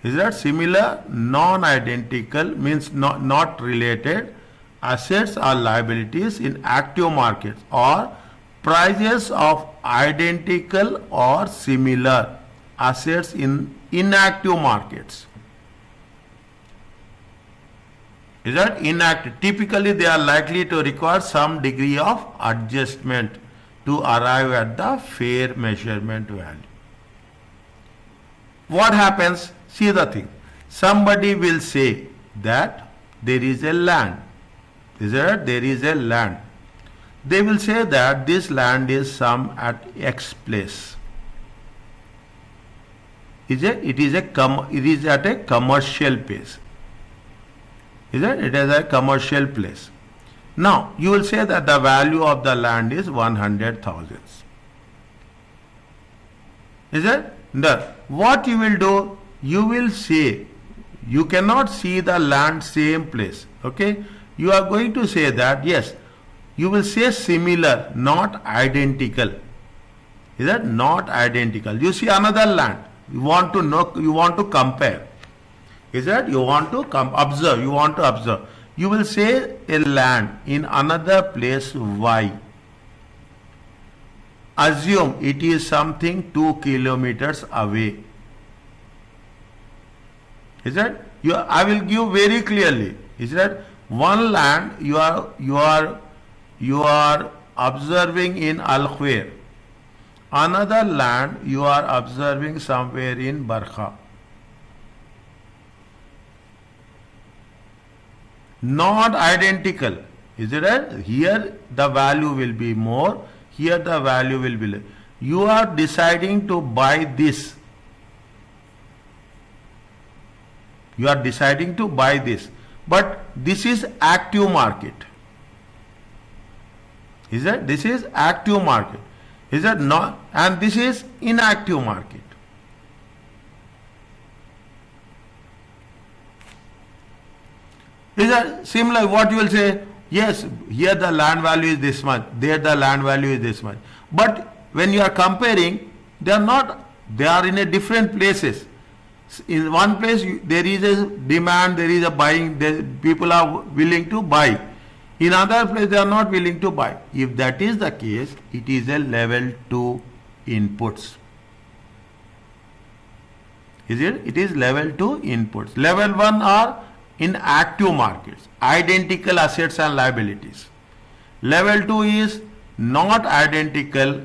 Speaker 1: Is that similar non-identical means not related assets or liabilities in active markets, or prices of identical or similar assets in inactive markets. Is that inactive? Typically they are likely to require some degree of adjustment to arrive at the fair measurement value. What happens? See the thing. Somebody will say that there is a land. Is that there is a land? They will say that this land is some at X place. It is at a commercial place. Is it? It is a commercial place. Now you will say that the value of the land is 100,000. Is it? No. What you will do? You will say, you cannot see the land same place. Okay? You are going to say that yes, you will say similar, not identical. Is that not identical? You see another land. You want to know, you want to compare. Is that you want to observe, you want to observe. You will say a land in another place Y. Assume it is something 2 kilometers away. Is that? I will give very clearly. Is that one land you are observing in Al Khair. Another land you are observing somewhere in Barkha. Not identical. Is it right? Here the value will be more. Here the value will be less. You are deciding to buy this. You are deciding to buy this. But this is active market. Is that? This is active market. Is that not? And this is inactive market. Is that similar? What you will say? Yes, here the land value is this much, there the land value is this much. But when you are comparing, they are not, they are in a different places. In one place there is a demand, there is a buying, people are willing to buy. In other place they are not willing to buy. If that is the case, it is a level 2 inputs. Is it? It is level 2 inputs. Level 1 are in active markets, identical assets and liabilities. Level 2 is not identical.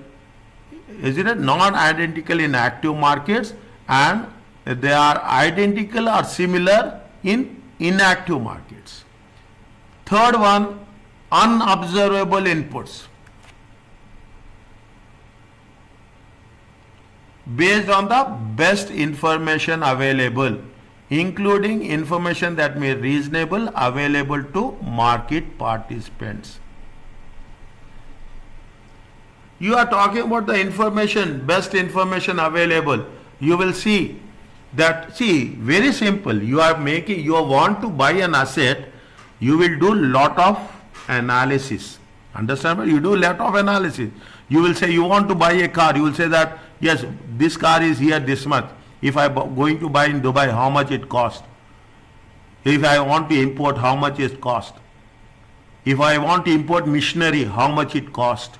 Speaker 1: Is it? Not identical in active markets, and they are identical or similar in inactive markets. Third one, unobservable inputs. Based on the best information available, including information that may be reasonable available to market participants. You are talking about the information, best information available. You will see that, very simple. You want to buy an asset, you will do lot of analysis. Understand? You do lot of analysis. You will say you want to buy a car. You will say that, yes, this car is here this much. If I am going to buy in Dubai, how much it cost? If I want to import, how much it cost? If I want to import machinery, how much it cost?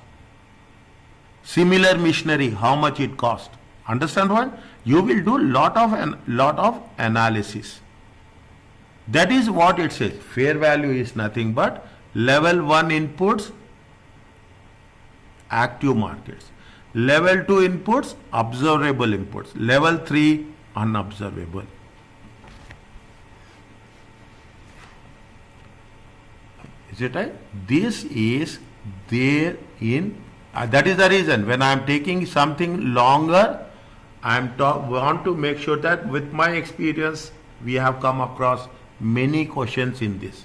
Speaker 1: Similar machinery, how much it cost? Understand what? You will do lot of analysis. That is what it says. Fair value is nothing but level 1 inputs, active markets. Level 2 inputs, observable inputs. Level 3, unobservable. Is it right? This is there in, that is the reason when I am taking something longer, I want to make sure that with my experience, we have come across many questions in this.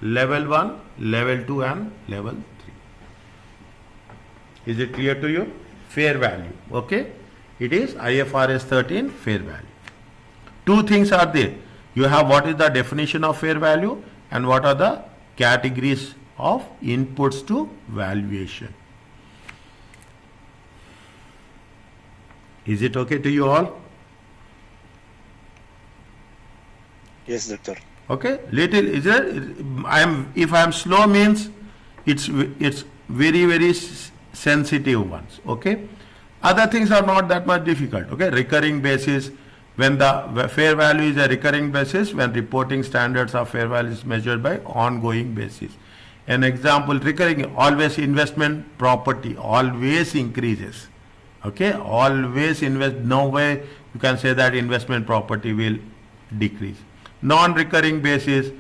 Speaker 1: Level 1, level 2 and level 3. Is it clear to you? Fair value. Okay. It is IFRS 13 fair value. Two things are there. You have what is the definition of fair value and what are the categories of inputs to valuation. Is it okay to you all?
Speaker 2: Yes, doctor.
Speaker 1: Okay. Little is there? If I am slow means it's very sensitive ones. Okay. Other things are not that much difficult. Okay. Recurring basis. When the fair value is a recurring basis, when reporting standards of fair value is measured by ongoing basis. An example, recurring, always investment property always increases. Okay, always invest, no way you can say that investment property will decrease. Non-recurring basis,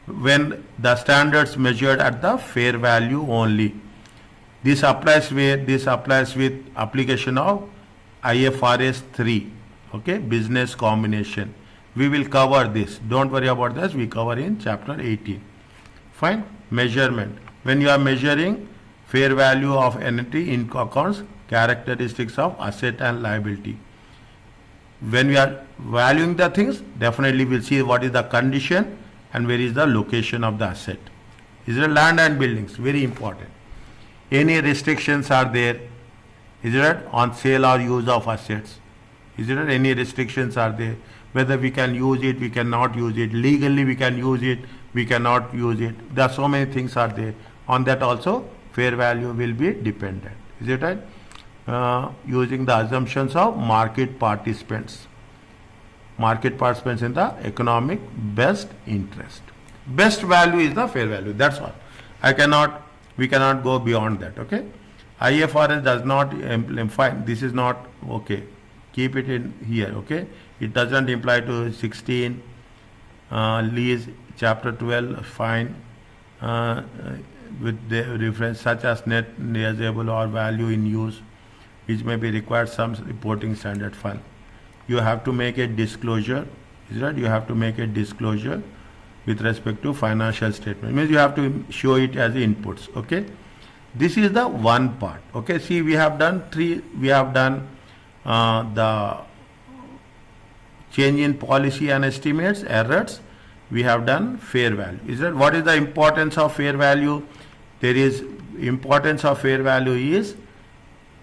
Speaker 1: when the standards measured at the fair value only. This applies with application of IFRS 3. Okay, business combination. We will cover this. Don't worry about this. We cover in chapter 18. Fine. Measurement. When you are measuring fair value of entity in accounts, characteristics of asset and liability. When we are valuing the things, definitely we'll see what is the condition and where is the location of the asset. Is it land and buildings? Very important. Any restrictions are there? Is it on sale or use of assets? Is there any restrictions are there? Whether we can use it, we cannot use it. Legally we can use it, we cannot use it. There are so many things are there. On that also fair value will be dependent. Is it right? Using the assumptions of market participants. Market participants in the economic best interest. Best value is the fair value. That's all. We cannot go beyond that. Okay. IFRS does not imply, this is not okay. Keep it in here, okay? It doesn't imply to 16, lease, chapter 12, fine, with the reference such as net realizable or value in use, which may be required some reporting standard file. You have to make a disclosure, is that? You have to make a disclosure with respect to financial statement. It means you have to show it as inputs, okay? This is the one part, okay? See, we have done the change in policy and estimates, errors. We have done fair value. Is that what is the importance of fair value? There is importance of fair value is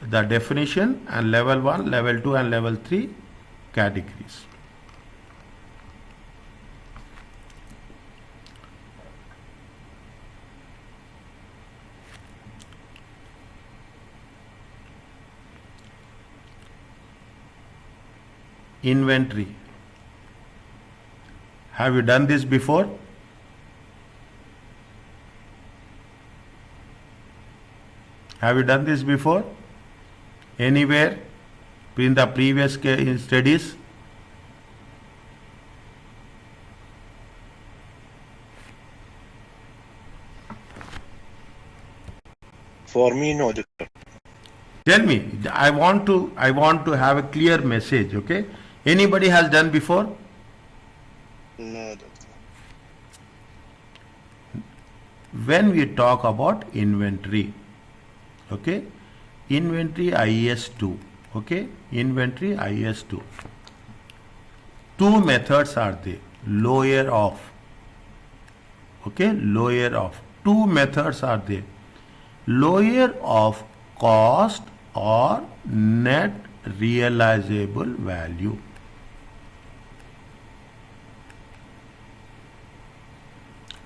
Speaker 1: the definition and level 1, level 2 and level 3 categories. Inventory. Have you done this before? Have you done this before? Anywhere in the previous studies?
Speaker 2: For me, no, doctor.
Speaker 1: Tell me. I want to have a clear message. Okay. Anybody has done before?
Speaker 2: No, doctor.
Speaker 1: When we talk about inventory, okay, inventory IS2, okay, inventory IS2. Two methods are there. Lower of, okay, lower of. Two methods are there. Lower of cost or net realizable value.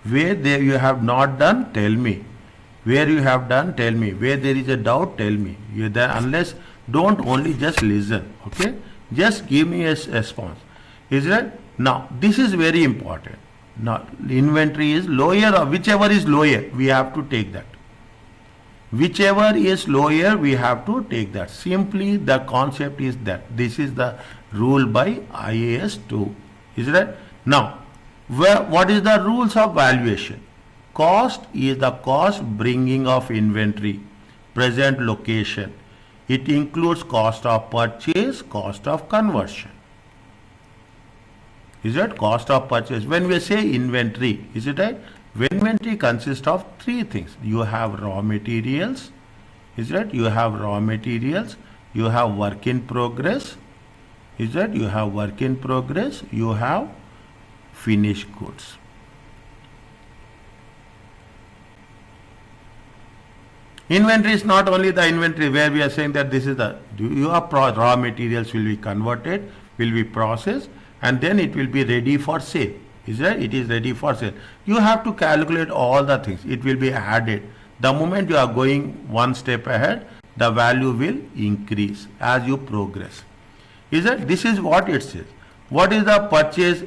Speaker 1: Where there you have not done, tell me. Where you have done, tell me. Where there is a doubt, tell me. You then, unless, don't only just listen, okay? Just give me a response. Is it? Now, this is very important. Now, inventory is lower or whichever is lower, we have to take that. Whichever is lower, we have to take that. Simply the concept is that. This is the rule by IAS 2. Is it? Now, what is the rules of valuation? Cost is the cost bringing of inventory, present location. It includes cost of purchase, cost of conversion. Is it? Cost of purchase. When we say inventory, is it right? Inventory consists of three things. You have raw materials, is it? You have raw materials, you have work in progress, is it? You have work in progress, you have finished goods. Inventory is not only the inventory where we are saying that this is the, your raw materials will be converted, will be processed, and then it will be ready for sale. Is right? It is ready for sale. You have to calculate all the things. It will be added. The moment you are going one step ahead, the value will increase as you progress. Is that? This is what it says. What is the purchase?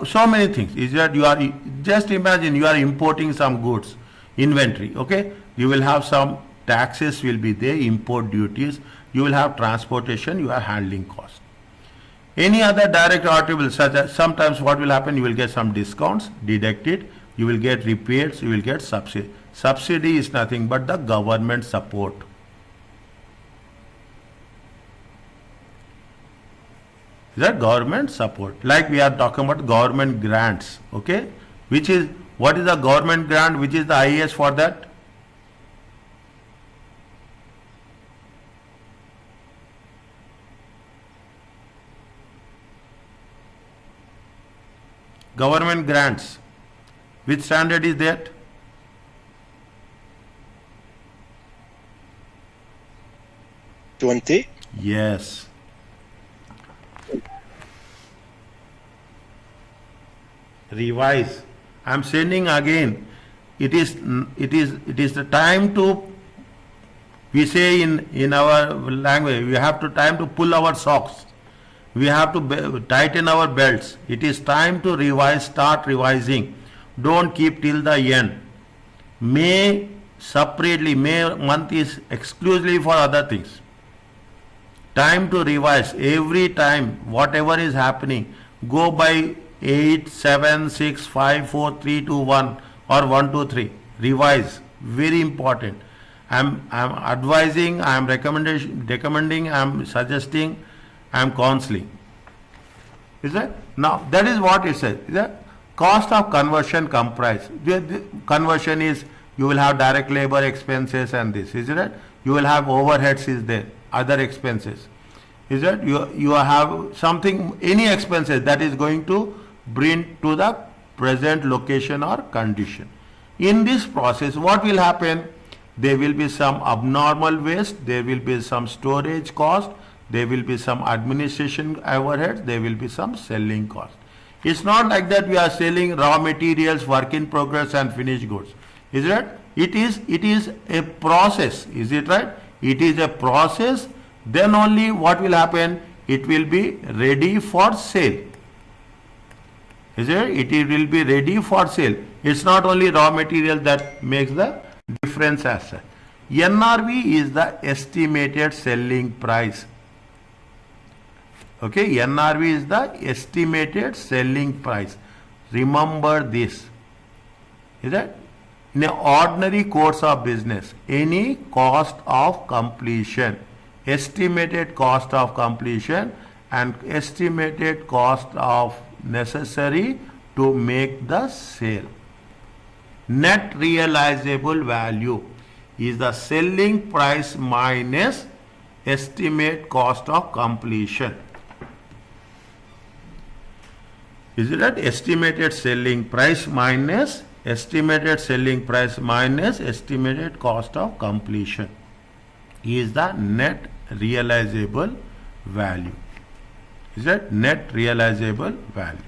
Speaker 1: So many things. Is that you are, just imagine you are importing some goods, inventory, okay? You will have some taxes will be there, import duties. You will have transportation, you are handling cost. Any other direct article, such as sometimes what will happen, you will get some discounts deducted, you will get repairs, you will get subsidy. Subsidy is nothing but the government support. Is that government support? Like we are talking about government grants, okay? Which is, what is the government grant, which is the IAS for that? Government grants. Which standard is that?
Speaker 2: $20.
Speaker 1: Yes. Revise. I am sending again. It is the time to, we say in our language, we have to time to pull our socks. We have to tighten our belts. It is time to revise, start revising. Don't keep till the end. May separately, May month is exclusively for other things. Time to revise. Every time, whatever is happening, go by 8, 7, 6, 5, 4, 3, 2, 1 or 1, 2, 3. Revise. Very important. I'm advising, I'm recommending, I'm suggesting, I'm counseling. Is that? Now, that is what it says. Is that? Cost of conversion comprise. The conversion is, you will have direct labor expenses and this. Is it? You will have overheads is there, other expenses. Is that? You have something, any expenses that is going to bring to the present location or condition. In this process, what will happen? There will be some abnormal waste, there will be some storage cost, there will be some administration overheads, there will be some selling cost. It's not like that we are selling raw materials, work in progress and finished goods. Is it right? It is a process. Is it right? It is a process. Then only what will happen? It will be ready for sale. Is it? It will be ready for sale. It's not only raw material that makes the difference as such. NRV is the estimated selling price. Okay, NRV is the estimated selling price. Remember this. Is that? In an ordinary course of business, any cost of completion, estimated cost of completion and estimated cost of necessary to make the sale. Net realizable value is the selling price minus estimate cost of completion. Is it that? Estimated selling price minus estimated selling price minus estimated cost of completion is the net realizable value. Is that? Net realizable value.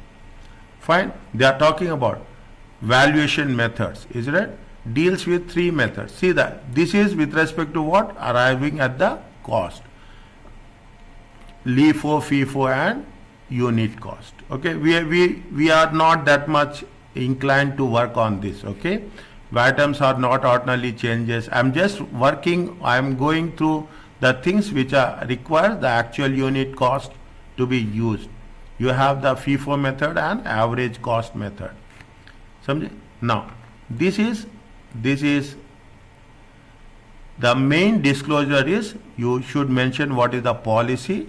Speaker 1: Fine. They are talking about valuation methods, is it? Deals with three methods. See that this is with respect to what? Arriving at the cost. LIFO, FIFO and unit cost. Okay, we are not that much inclined to work on this. Okay, items are not ordinarily changes. I'm just working, I'm going through the things which are require the actual unit cost to be used. You have the FIFO method and average cost method. Now this is the main disclosure is you should mention what is the policy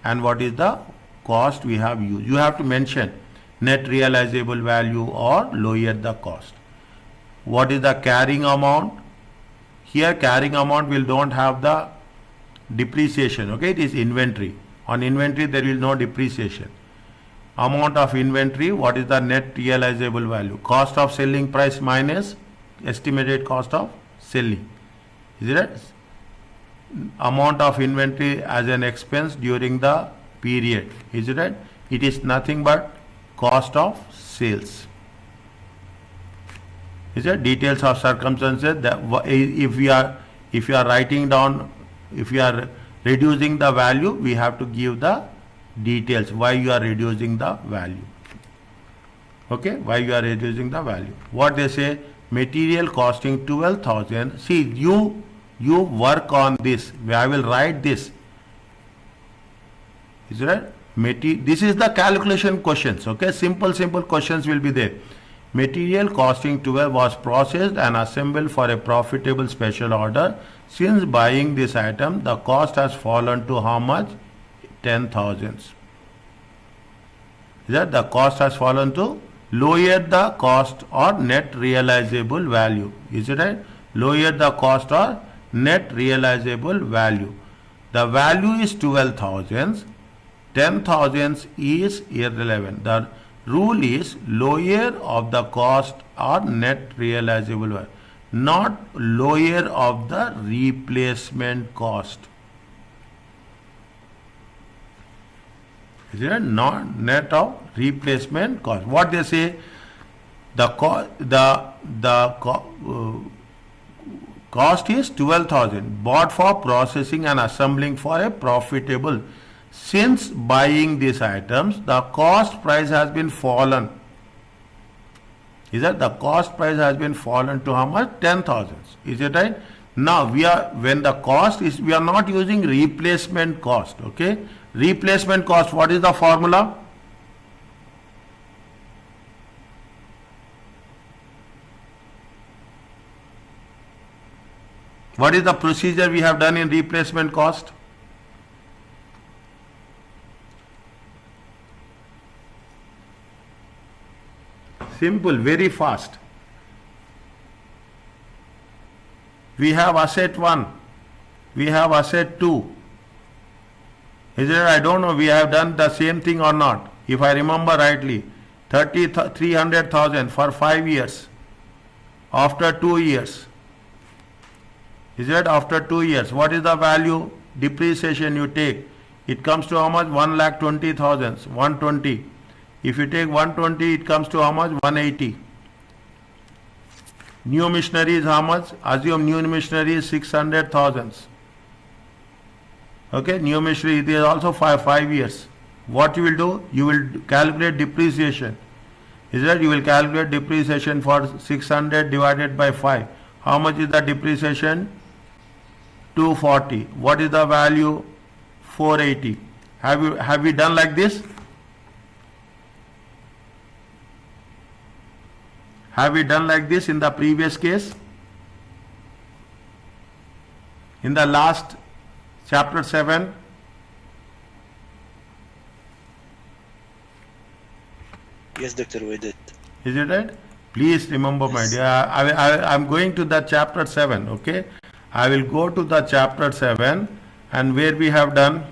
Speaker 1: and what is the cost we have used. You have to mention net realizable value or lower the cost. What is the carrying amount? Here carrying amount will don't have the depreciation. Okay, it is inventory. On inventory there will no depreciation. Amount of inventory, what is the net realizable value? Cost of selling price minus estimated cost of selling. Is it? Amount of inventory as an expense during the period. Is it right? It is nothing but cost of sales. Is it? Details of circumstances. That if you are writing down, if you are reducing the value, we have to give the details why you are reducing the value. Okay, why you are reducing the value. What they say, material costing 12,000. See, you work on this. I will write this. Is it right? This is the calculation questions. Okay, simple questions will be there. Material costing 12 was processed and assembled for a profitable special order. Since buying this item, the cost has fallen to how much? 10,000. Is that the cost has fallen to? Lower the cost or net realizable value. Is it right? Lower the cost or net realizable value. The value is 12,000. 10,000 is irrelevant. The rule is lower of the cost or net realizable value, not lower of the replacement cost. Is it not net of replacement cost? What they say, cost is 12,000, bought for processing and assembling for a profitable. Since buying these items, the cost price has been fallen. Is that the cost price has been fallen to how much? 10,000. Is it right? Now when the cost is, we are not using replacement cost. Okay, replacement cost. What is the formula? What is the procedure we have done in replacement cost? Simple, very fast. We have asset 1, we have asset 2. Is it? I don't know, we have done the same thing or not. If I remember rightly, 300,000 for 5 years. After 2 years. Is it? After 2 years. What is the value? Depreciation you take. It comes to how much? 1,20,000. 120. If you take 120, it comes to how much? 180. New machinery is how much? Assume new machinery is 600,000. Okay, new machinery, it is also 5 years. What you will do? You will calculate depreciation. Is that you will calculate depreciation for 600 divided by 5. How much is the depreciation? 240. What is the value? 480. Have we done like this? Have we done like this in the previous case? In the last chapter 7?
Speaker 2: Yes, doctor, we did.
Speaker 1: Is it right? Please remember, my dear, I'm going to the chapter 7, okay? I will go to the chapter 7 and where we have done.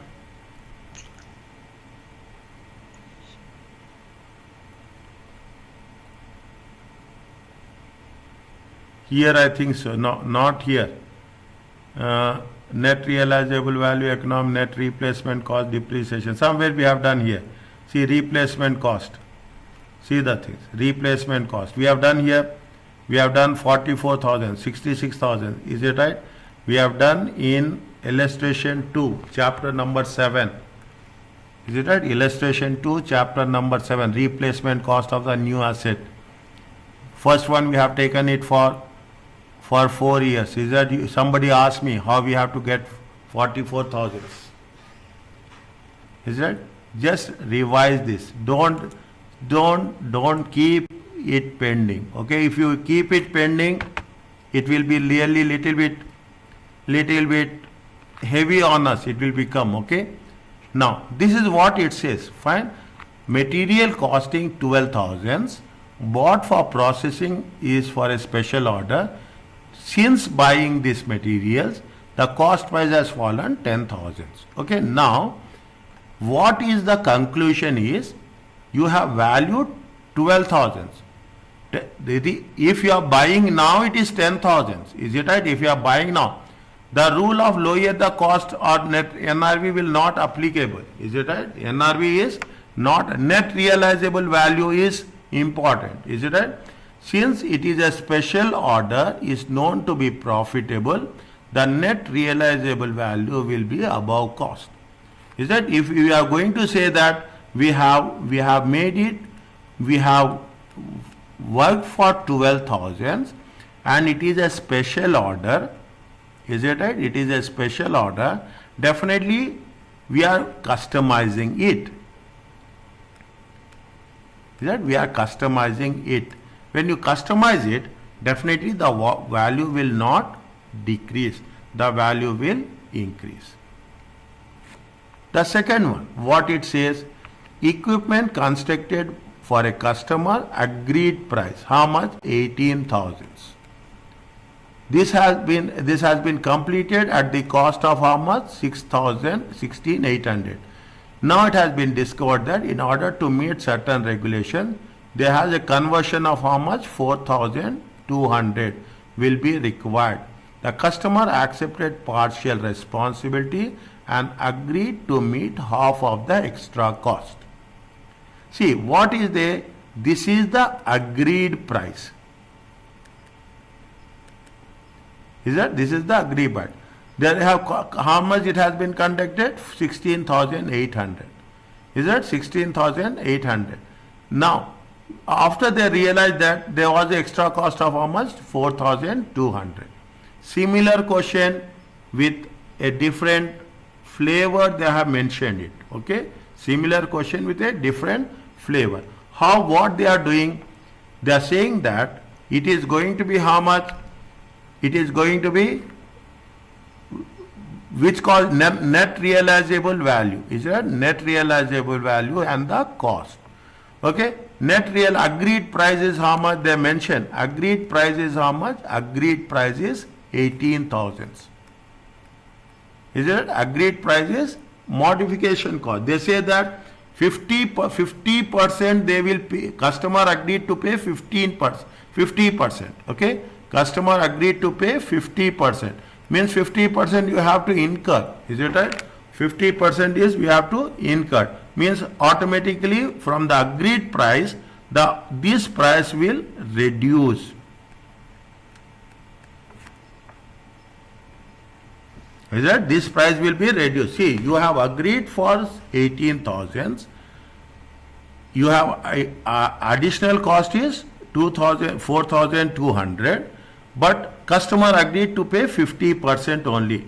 Speaker 1: Here I think so, no, not here. Net realizable value, economic net replacement cost, depreciation. Somewhere we have done here. See, replacement cost. See the things. Replacement cost. We have done here, we have done 44,000, 66,000. Is it right? We have done in illustration 2, chapter number 7. Is it right? Illustration 2, chapter number 7, replacement cost of the new asset. First one we have taken it for 4 years. Is that somebody asked me how we have to get 44,000? Is that? Just revise this. Don't keep it pending. Okay, if you keep it pending, it will be really little bit heavy on us. It will become, okay. Now this is what it says. Fine. Material costing 12,000, bought for processing is for a special order. Since buying these materials, the cost price has fallen 10,000. Okay. Now what is the conclusion is, you have valued 12,000. If you are buying now, it is 10,000. Is it right? If you are buying now, the rule of lower the cost or net NRV will not applicable. Is it right? NRV is not, net realizable value is important. Is it right? Since it is a special order, is known to be profitable, the net realizable value will be above cost. Is that, if we are going to say that we have made it, we have worked for 12,000 and it is a special order. Is it right? It is a special order. Definitely we are customizing it. Is that, we are customizing it. When you customize it, definitely the value will not decrease, the value will increase. The second one, what it says, equipment constructed for a customer, agreed price. How much? 18,000. This has been completed at the cost of how much? 16,800. Now it has been discovered that in order to meet certain regulation, there has a conversion of how much? 4,200 will be required. The customer accepted partial responsibility and agreed to meet half of the extra cost. See, what is this is the agreed price. Is that, this is the agreed price. There have, how much it has been conducted? 16,800. Is that 16,800? Now, after they realized that there was the extra cost of how much? 4,200. Similar question with a different flavor, they have mentioned it. Okay, similar question with a different flavor. How, what they are doing? They are saying that it is going to be how much? It is going to be, which called net realizable value. Is that net realizable value and the cost. Okay, net real agreed price is how much they mention? Agreed price is how much? Agreed price is 18,000. Is it? Agreed price is modification cost. They say that 50% they will pay. Customer agreed to pay 50%. Okay, customer agreed to pay 50%. Means 50% you have to incur. Is it right? 50% is we have to incur. Means automatically from the agreed price, this price will reduce. Is that, this price will be reduced. See, you have agreed for 18,000. You have additional cost is 4,200, but customer agreed to pay 50% only.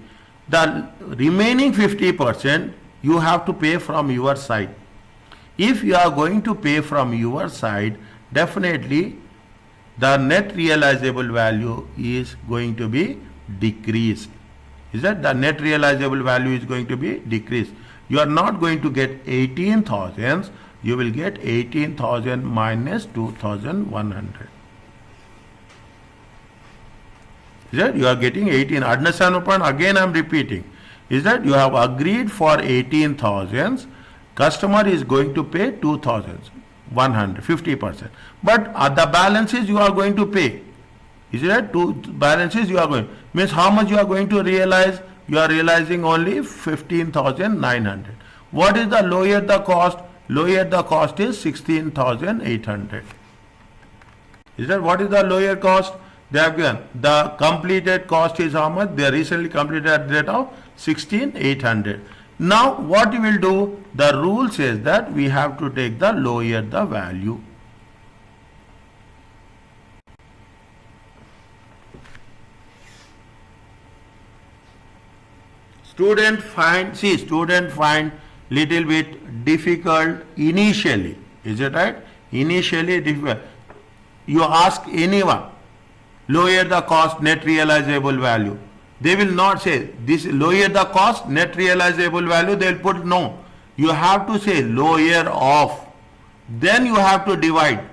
Speaker 1: The remaining 50% you have to pay from your side. If you are going to pay from your side, definitely the net realizable value is going to be decreased. Is that, the net realizable value is going to be decreased. You are not going to get 18,000, you will get 18,000 minus 2,100. Is that, you are getting 18. Understand the point? Again I am repeating. Is that, you have agreed for 18,000, customer is going to pay 2,100, 50%. But the balances you are going to pay. Is it? Two balances you are going. Means how much you are going to realize? You are realizing only 15,900. What is the lower the cost? lower the cost is 16,800. Is that what is the lower cost? They have given the completed cost is how much? They recently completed at the rate of 16,800. Now what you will do? The rule says that we have to take the lower the value. Student find little bit difficult initially. Is it right? Initially difficult. You ask anyone, lower the cost net realizable value. They will not say this lower the cost net realizable value. They will put no. You have to say lower of. Then you have to divide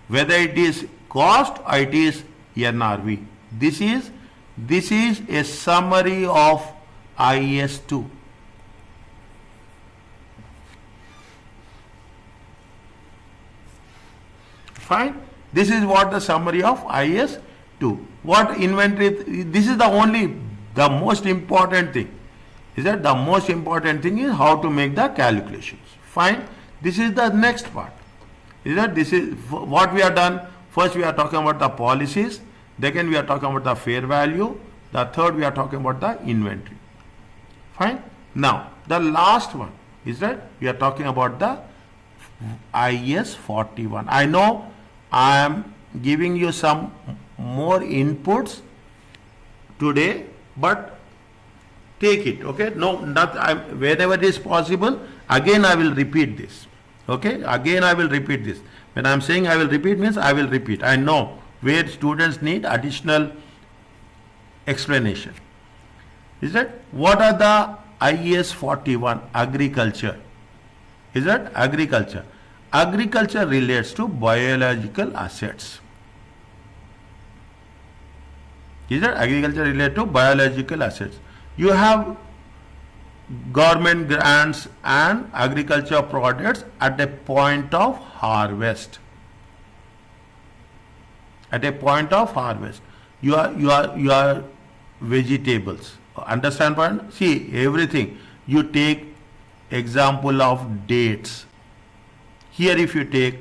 Speaker 1: whether it is cost or it is NRV. This is a summary of IS2. Fine. This is what the summary of IS2. What inventory, this is the most important thing. Is that the most important thing is how to make the calculations. Fine. This is the next part. Is that this is what we have done. First we are talking about the policies. Second we are talking about the fair value. The third we are talking about the inventory. Fine. Now the last one is that we are talking about the IS 41. I know I am giving you some more inputs today, but take it. Okay. No, whenever it is possible, again I will repeat this. Okay. Again I will repeat this. When I am saying I will repeat means I will repeat. I know where students need additional explanation. Is that what are the IS 41? Agriculture. Is that agriculture? Agriculture relates to biological assets. Is that agriculture related to biological assets? You have government grants and agriculture products at a point of harvest. At a point of harvest, you are vegetables. Understand point? See everything. You take example of dates. Here if you take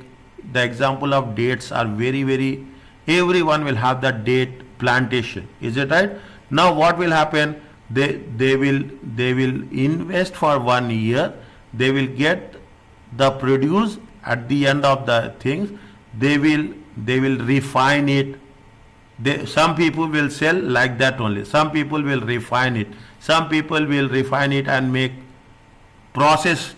Speaker 1: the example of dates are very everyone will have the date plantation. Is it right? Now what will happen? They will invest for 1 year. They will get the produce at the end of the things. They will refine it. Some people will sell like that only. Some people will refine it. Some people will refine it and make processed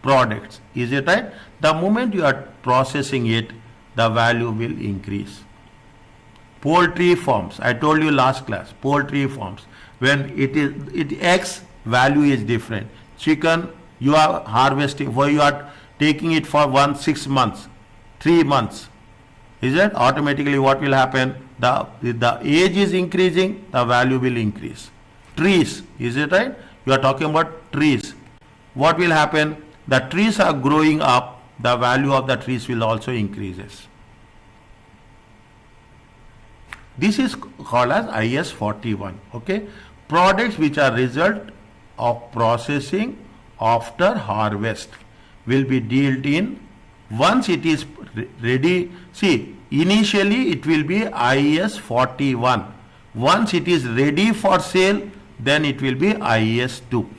Speaker 1: products. Is it right? The moment you are processing it, the value will increase. Poultry farms, I told you last class, poultry farms, when X value is different. Chicken, you are harvesting, for you are taking it for 6 months, 3 months. Is it? Automatically what will happen? The age is increasing, the value will increase. Trees, is it right? You are talking about trees. What will happen? The trees are growing up, the value of the trees will also increases. This is called as IS 41. Okay. Products which are result of processing after harvest will be dealt in once it is ready. See, initially it will be IS 41. Once it is ready for sale, then it will be IS 2.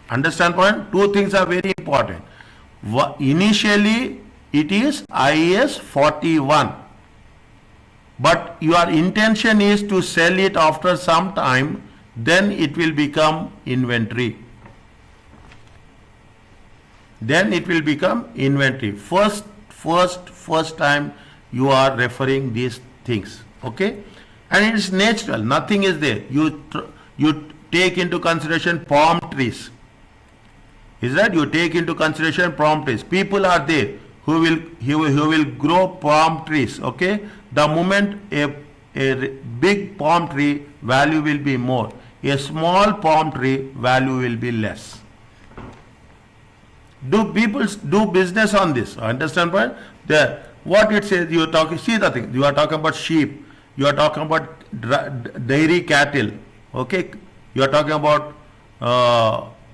Speaker 1: Understand point? Two things are very important. Initially it is IS 41. But your intention is to sell it after some time, then it will become inventory. Then it will become inventory. First time you are referring these things. Okay? And it is natural. Nothing is there. You take into consideration palm trees. Is that you take into consideration palm trees? People are there who will grow palm trees. Okay? The moment a big palm tree value will be more, a small palm tree value will be less. Do people do business on this? Understand point? There, what it says, you are talking. See the thing. You are talking about sheep. You are talking about dairy cattle. Okay. You are talking about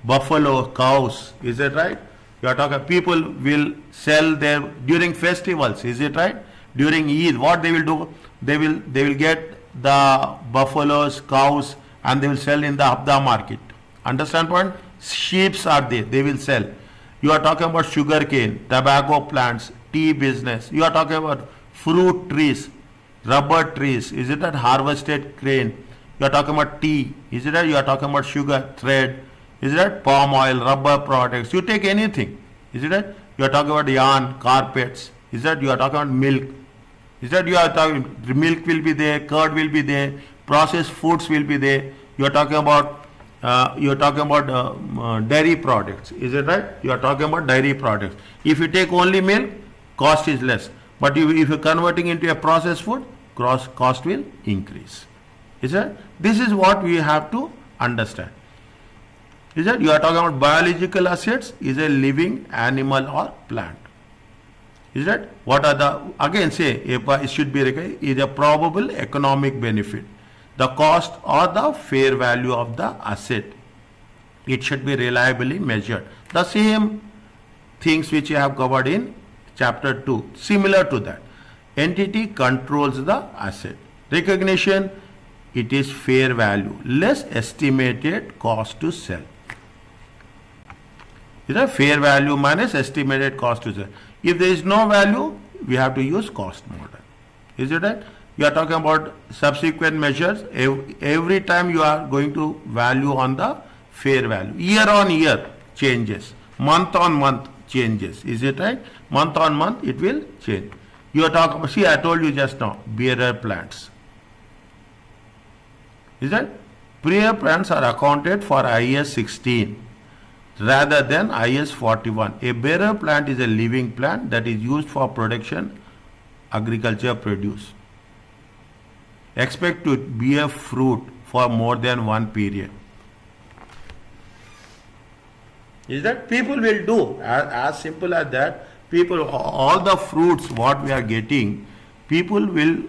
Speaker 1: buffalo, cows, is it right? You are talking, people will sell their, during festivals, is it right? During Eid, what they will do? They will get the buffaloes, cows, and they will sell in the Abda market. Understand point? Sheeps are there, they will sell. You are talking about sugar cane, tobacco plants, tea business. You are talking about fruit trees, rubber trees. Is it that harvested grain? You are talking about tea. Is it that you are talking about sugar, thread? Is it that palm oil, rubber products? You take anything. Is it that you are talking about yarn, carpets? Is that you are talking about milk? Is that you are talking milk will be there, curd will be there, processed foods will be there. You are talking about dairy products. Is it right? You are talking about dairy products. If you take only milk, cost is less. But if you are converting into a processed food, cost will increase. Is it? This is what we have to understand. Is that you are talking about biological assets, is a living animal or plant. Is that what are the, again say, it should be is a probable economic benefit. The cost or the fair value of the asset. It should be reliably measured. The same things which you have covered in chapter 2, similar to that. Entity controls the asset. Recognition, it is fair value, less estimated cost to sell. Is a fair value minus estimated cost to sell. If there is no value, we have to use cost model. Is it right? You are talking about subsequent measures. Every time you are going to value on the fair value. Year on year changes. Month on month changes. Is it right? Month on month it will change. You are talking about, see I told you just now, bearer plants. Is that? Bearer plants are accounted for IS 16 rather than IS 41. A bearer plant is a living plant that is used for production, agriculture produce. Expect to bear fruit for more than one period. Is that? People will do as simple as that. People, all the fruits what we are getting, people will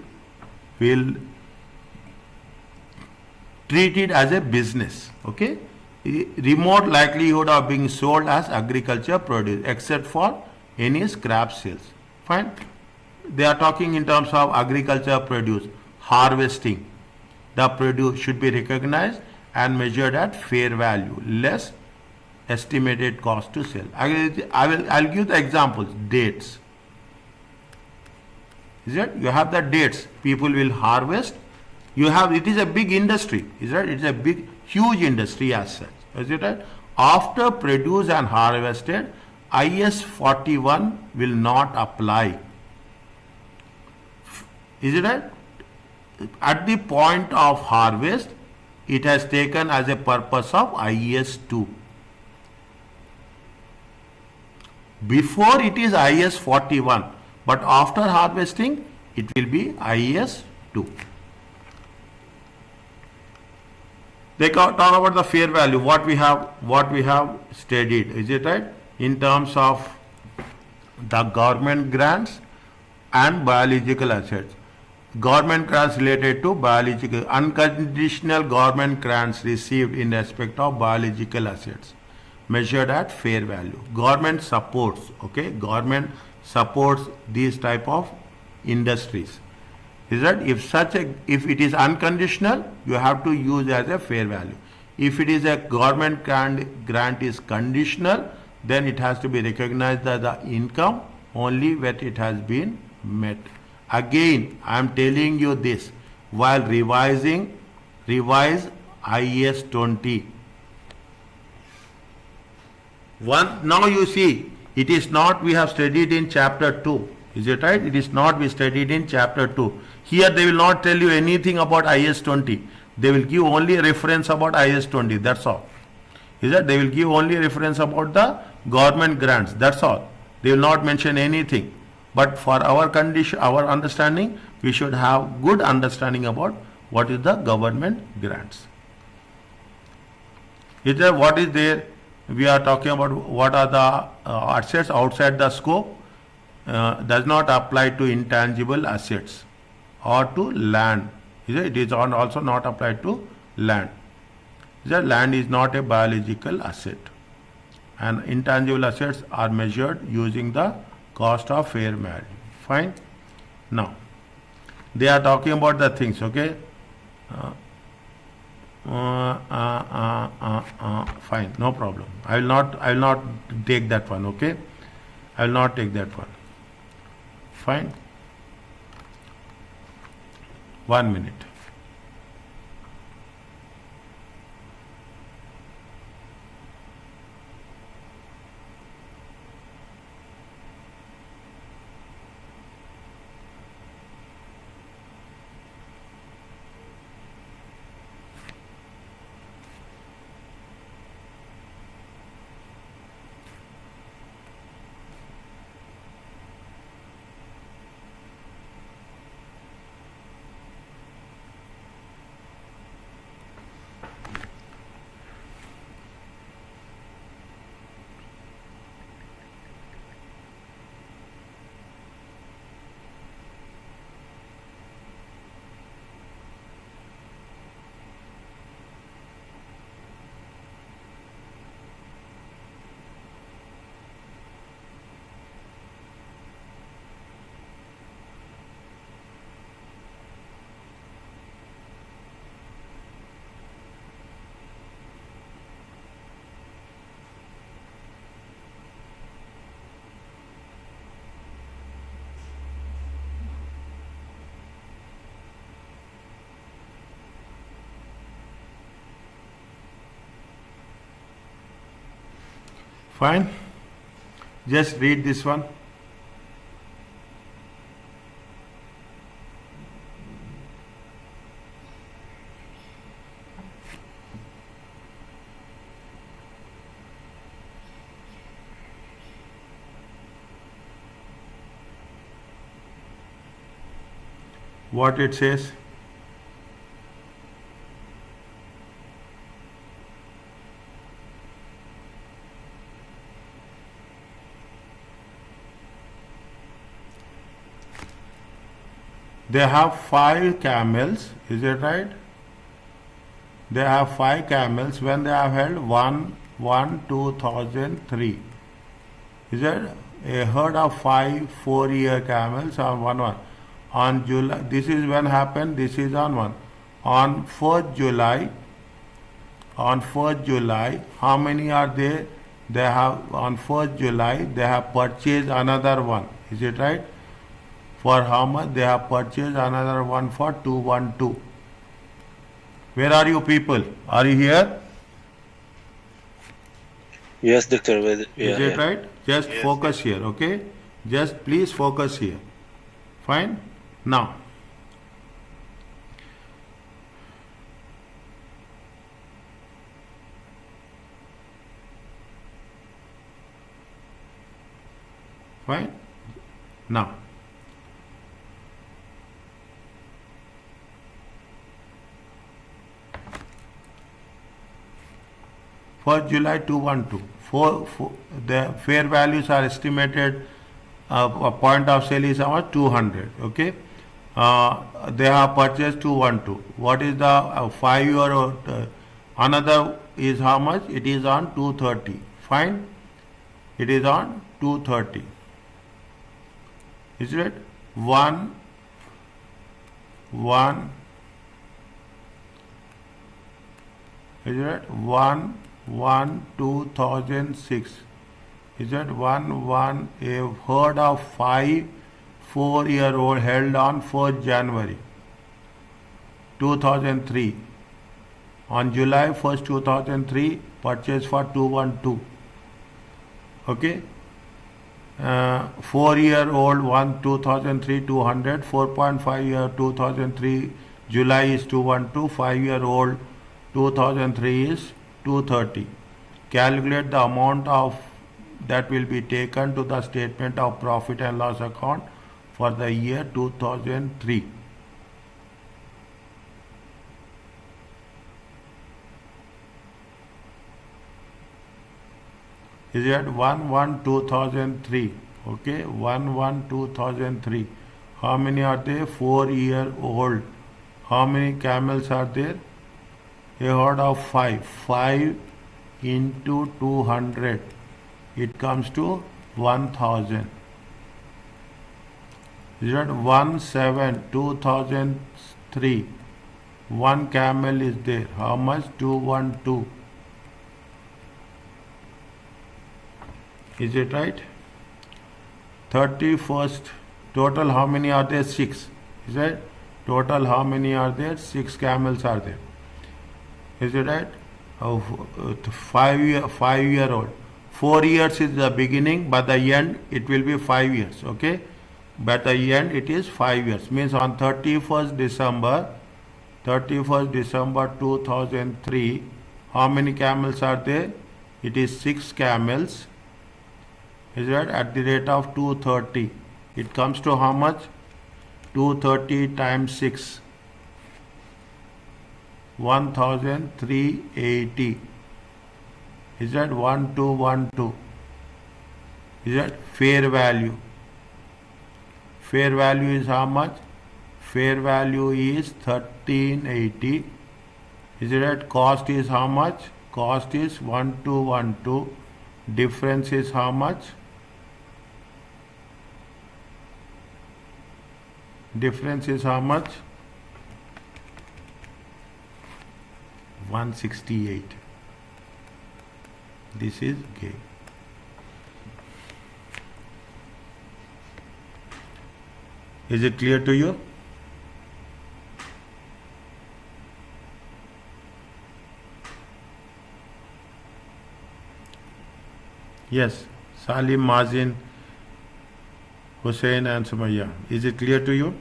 Speaker 1: treat it as a business. Okay? Remote likelihood of being sold as agriculture produce except for any scrap sales. Fine. They are talking in terms of agriculture produce, harvesting. The produce should be recognized and measured at fair value, less estimated cost to sell. I'll give the examples. Dates. Is it? You have the dates. People will harvest. You have, it is a big industry. Is it? It's a big, huge industry as such. Is it right? After produced and harvested, IS 41 will not apply. Is it right? At the point of harvest, it has taken as a purpose of IS 2. Before it is IS 41, but after harvesting, it will be IS 2. They talk about the fair value, what we have studied, is it right? In terms of the government grants and biological assets. Government grants related to biological, unconditional government grants received in respect of biological assets, measured at fair value. Government supports, okay? Government supports these type of industries. Is that if it is unconditional, you have to use as a fair value. If it is a government grant is conditional, then it has to be recognized as the income only when it has been met. Again, I am telling you this while revise IS 20. Now you see, it is not we have studied in chapter 2. Is it right? It is not we studied in chapter 2. Here they will not tell you anything about IS 20. They will give only a reference about IS 20. That's all. Is that? They will give only a reference about the government grants. That's all. They will not mention anything. But for our condition, our understanding, we should have good understanding about what is the government grants. Is there what is there? We are talking about what are the assets outside the scope. Does not apply to intangible assets or to land. It is also not applied to land. The land is not a biological asset, and intangible assets are measured using the cost of fair value. Fine. Now they are talking about the things. Okay. Fine, no problem. I will not. I will not take that one. Okay. I will not take that one. Fine. 1 minute. Fine. Just read this one. What it says. They have 5 camels, is it right? They have 5 camels when they have held 2003. Is it a herd of 5 4-year camels on one? On July, this is when happened, this is on one. On 4th July, how many are they? They have, on 4th July, they have purchased another one, is it right? For how much? They have purchased another one for 212. Where are you people? Are you here?
Speaker 2: Yes, doctor. Is
Speaker 1: it right? Just yes, focus here, okay? Just please focus here. Fine? Now, fine? Now, for July 212, the fair values are estimated. A point of sale is about 200. Okay, they have purchased 212. What is the 5-year? Another is how much? It is on 230. Fine, it is on 230. Is it 1? Is it 2006? Is that a herd of 5 4-year-old held on 1st January 2003. On July 1st, 2003, purchased for 212. Okay. 4-year-old 2003 200, 4.5 year 2003 July is 212, 5-year-old 2003 is 230. Calculate the amount of that will be taken to the statement of profit and loss account for the year 2003. Is it 1/1/2003? Okay, 1/1/2003. How many are there? 4-year-old. How many camels are there? a herd of 5. 5 into 200. It comes to 1000. Is that 2003? One camel is there. How much? 212. Is it right? 31st. Total how many are there? 6. Is it? Total how many are there? 6 camels are there. Is it right? 5 year old. 4 years is the beginning, but the end it will be 5 years. Okay? But the end it is 5 years. Means on 31st December 2003, how many camels are there? It is 6 camels. Is that at the rate of 230? It comes to how much? 230 times 6. 1380. Is that 1212? Is that fair value? Fair value is how much? Fair value is 1380. Is it right? Cost is how much? Cost is 1212. Difference is how much? Difference is how much? 168. This is gain. Is it clear to you? Yes, Salim, Mazin, Hussein and Sumaya. Is it clear to you?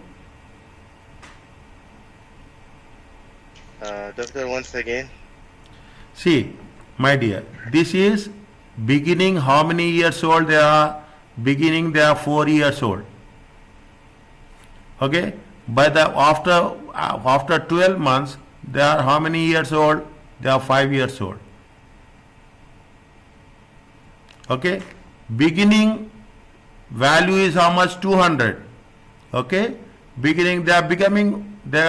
Speaker 2: Doctor, once again.
Speaker 1: See, my dear, this is beginning. How many years old they are? Beginning they are 4 years old. Okay, by the after 12 months they are how many years old? They are 5 years old. Okay, beginning value is how much? 200. Okay, beginning they are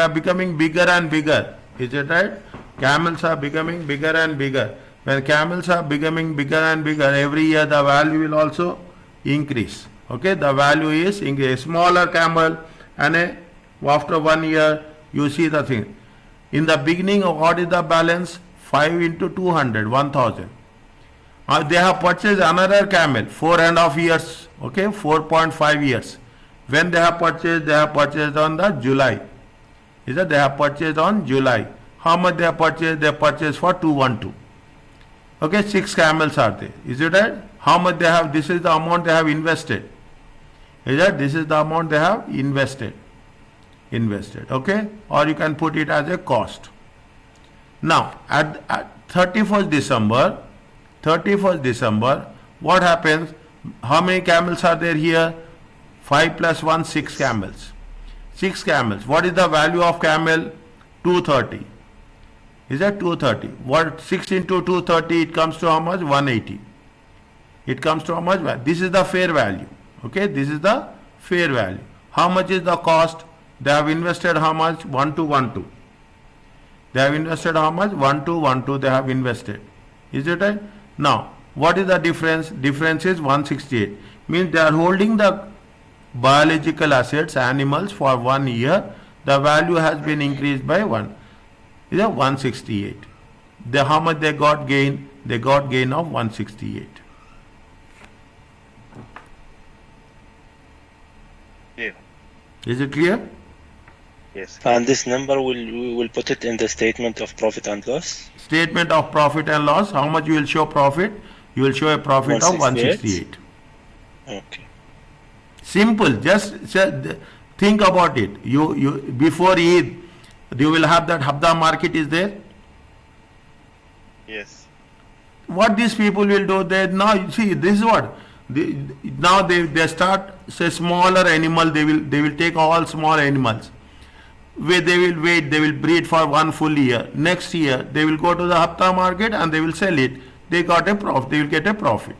Speaker 1: becoming bigger and bigger. Is it right? Camels are becoming bigger and bigger. When camels are becoming bigger and bigger, every year the value will also increase. Okay, the value is increase. Smaller camel, and after 1 year you see the thing. In the beginning, what is the balance? 5 into 200, 1000. They have purchased another camel, 4.5 years. Okay, 4.5 years. When they have purchased on the July. Is that they have purchased on July. How much they have purchased? They have purchased for 212. Okay, 6 camels are there. Is it right? How much they have? This is the amount they have invested. Is that this is the amount they have invested? Okay, or you can put it as a cost. Now at 31st December, what happens? How many camels are there here? 5 plus 1, 6 camels. 6 camels. What is the value of camel? 230. Is that 230? What 6 into 230? It comes to how much? 180. It comes to how much? This is the fair value. Okay, this is the fair value. How much is the cost? They have invested how much? 1212. They have invested how much? 1212 they have invested. Is it right? Now, what is the difference? Difference is 168. Means they are holding the biological assets, animals for 1 year. The value has been increased by 1. Is it 168? How much they got gain? They got gain of 168.
Speaker 2: Yeah.
Speaker 1: Is it clear?
Speaker 2: Yes. And this number we will put it in the statement of profit and loss.
Speaker 1: Statement of profit and loss. How much you will show profit? You will show a profit of 168.
Speaker 2: Okay.
Speaker 1: Simple. Just think about it. You before Eid, you will have that Habda market is there.
Speaker 2: Yes.
Speaker 1: What these people will do? They now you see this is what now they start say smaller animal. They will take all small animals. Where they will wait. They will breed for 1 full year. Next year they will go to the Hafta market and they will sell it. They got a profit. They will get a profit.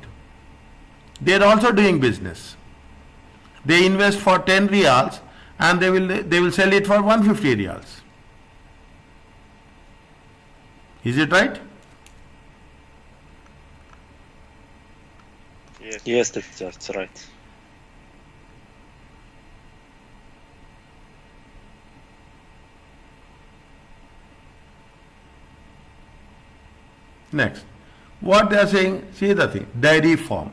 Speaker 1: They are also doing business. They invest for 10 riyals and they will sell it for 150 riyals. Is it right?
Speaker 2: Yes, that's right.
Speaker 1: Next, what they are saying, see the thing, dairy farm.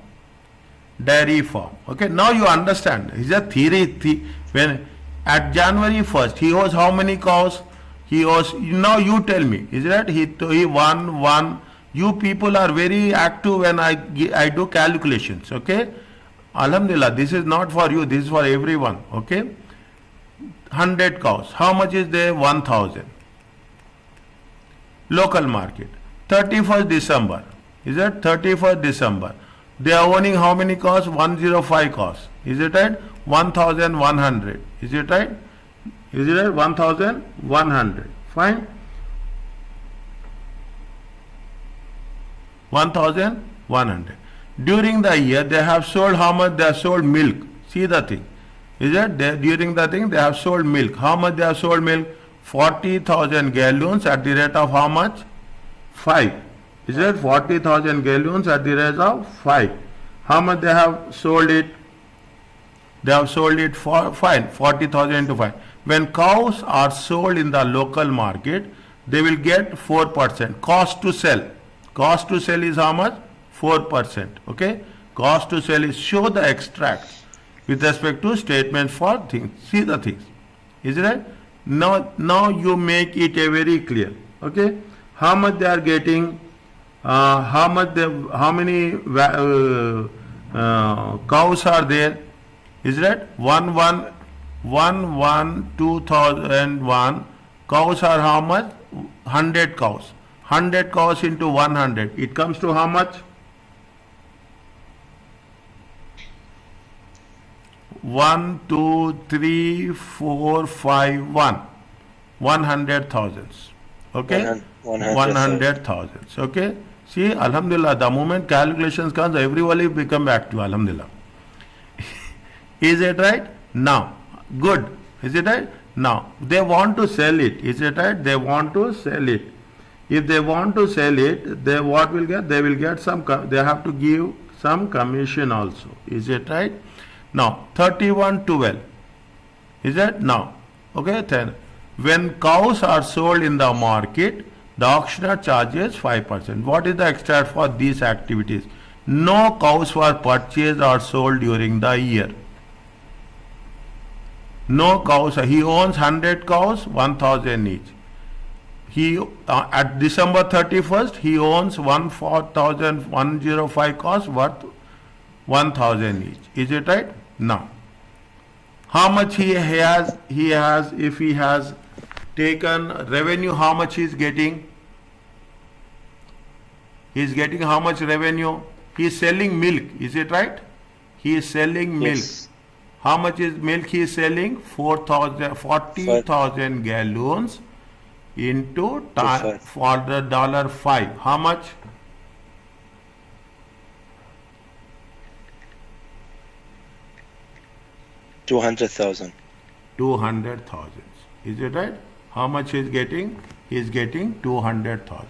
Speaker 1: Dairy farm. Okay, now you understand. It's a theory. When at January 1st, he owes how many cows? He owes, now you tell me, is that he won. You people are very active when I do calculations. Okay, Alhamdulillah, this is not for you, this is for everyone. Okay, 100 cows. How much is there? 1000. Local market. 31st December. Is that 31st December? They are owning how many cows? 105 cows. Is it right? 1100. Is it right? Is it right? 1100. Fine. 1100. During the year, they have sold how much? They have sold milk. See the thing. Is it? During the thing, they have sold milk. How much they have sold milk? 40,000 gallons at the rate of how much? 5. Is it 40,000 gallons at the rate of 5? How much they have sold it? They have sold it for fine 40,000 into 5. When cows are sold in the local market, they will get 4%. Cost to sell. Cost to sell is how much? 4%. Okay? Cost to sell is show the extract with respect to statements for things. See the things. Is it right? Now you make it a very clear. Okay? How much they are getting? How many cows are there? Is that 2001 cows are how much? 100 cows. 100 cows into 100. It comes to how much? 1, 2, 3, 4, 5, 1. 100,000. Okay? 100,000. Okay? See, Alhamdulillah, the moment calculations comes, everybody become active, Alhamdulillah. Is it right? Now, good. Is it right? Now, they want to sell it. Is it right? They want to sell it. If they want to sell it, they what will get? They will get some, they have to give some commission also. Is it right? Now, 3112. Is that? Now, okay, then, when cows are sold in the market, the auctioneer charges 5%. What is the extract for these activities? No cows were purchased or sold during the year. No cows. He owns 100 cows, 1,000 each. He at December 31st, he owns 105 cows worth 1,000 each. Is it right? Now, how much he has? If he has taken revenue, how much he is getting? He is getting how much revenue? He is selling milk. Is it right? He is selling milk.
Speaker 2: Yes.
Speaker 1: How much is milk he is selling? 40,000 gallons into for the $5. How much?
Speaker 2: 200,000.
Speaker 1: 200,000. Is it right? How much he is getting? He is getting 200,000.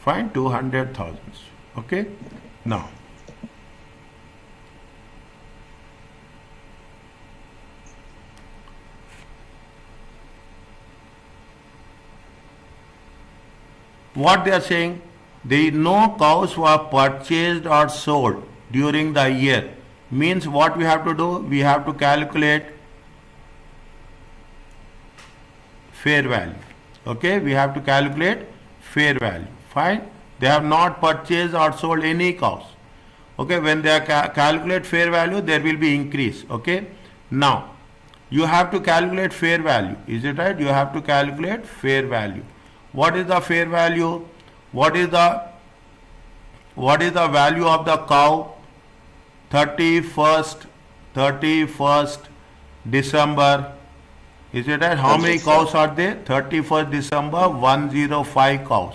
Speaker 1: Fine, 200,000. Okay? Now, what they are saying? No cows were purchased or sold during the year. Means what we have to do? We have to calculate fair value. Okay? We have to calculate fair value. Fine? They have not purchased or sold any cows. Okay? When they calculate fair value, there will be increase. Okay? Now, you have to calculate fair value. Is it right? You have to calculate fair value. What is the fair value? What is the value of the cow? 31st December. Is it right? How many cows are there? 31st December, 105 cows.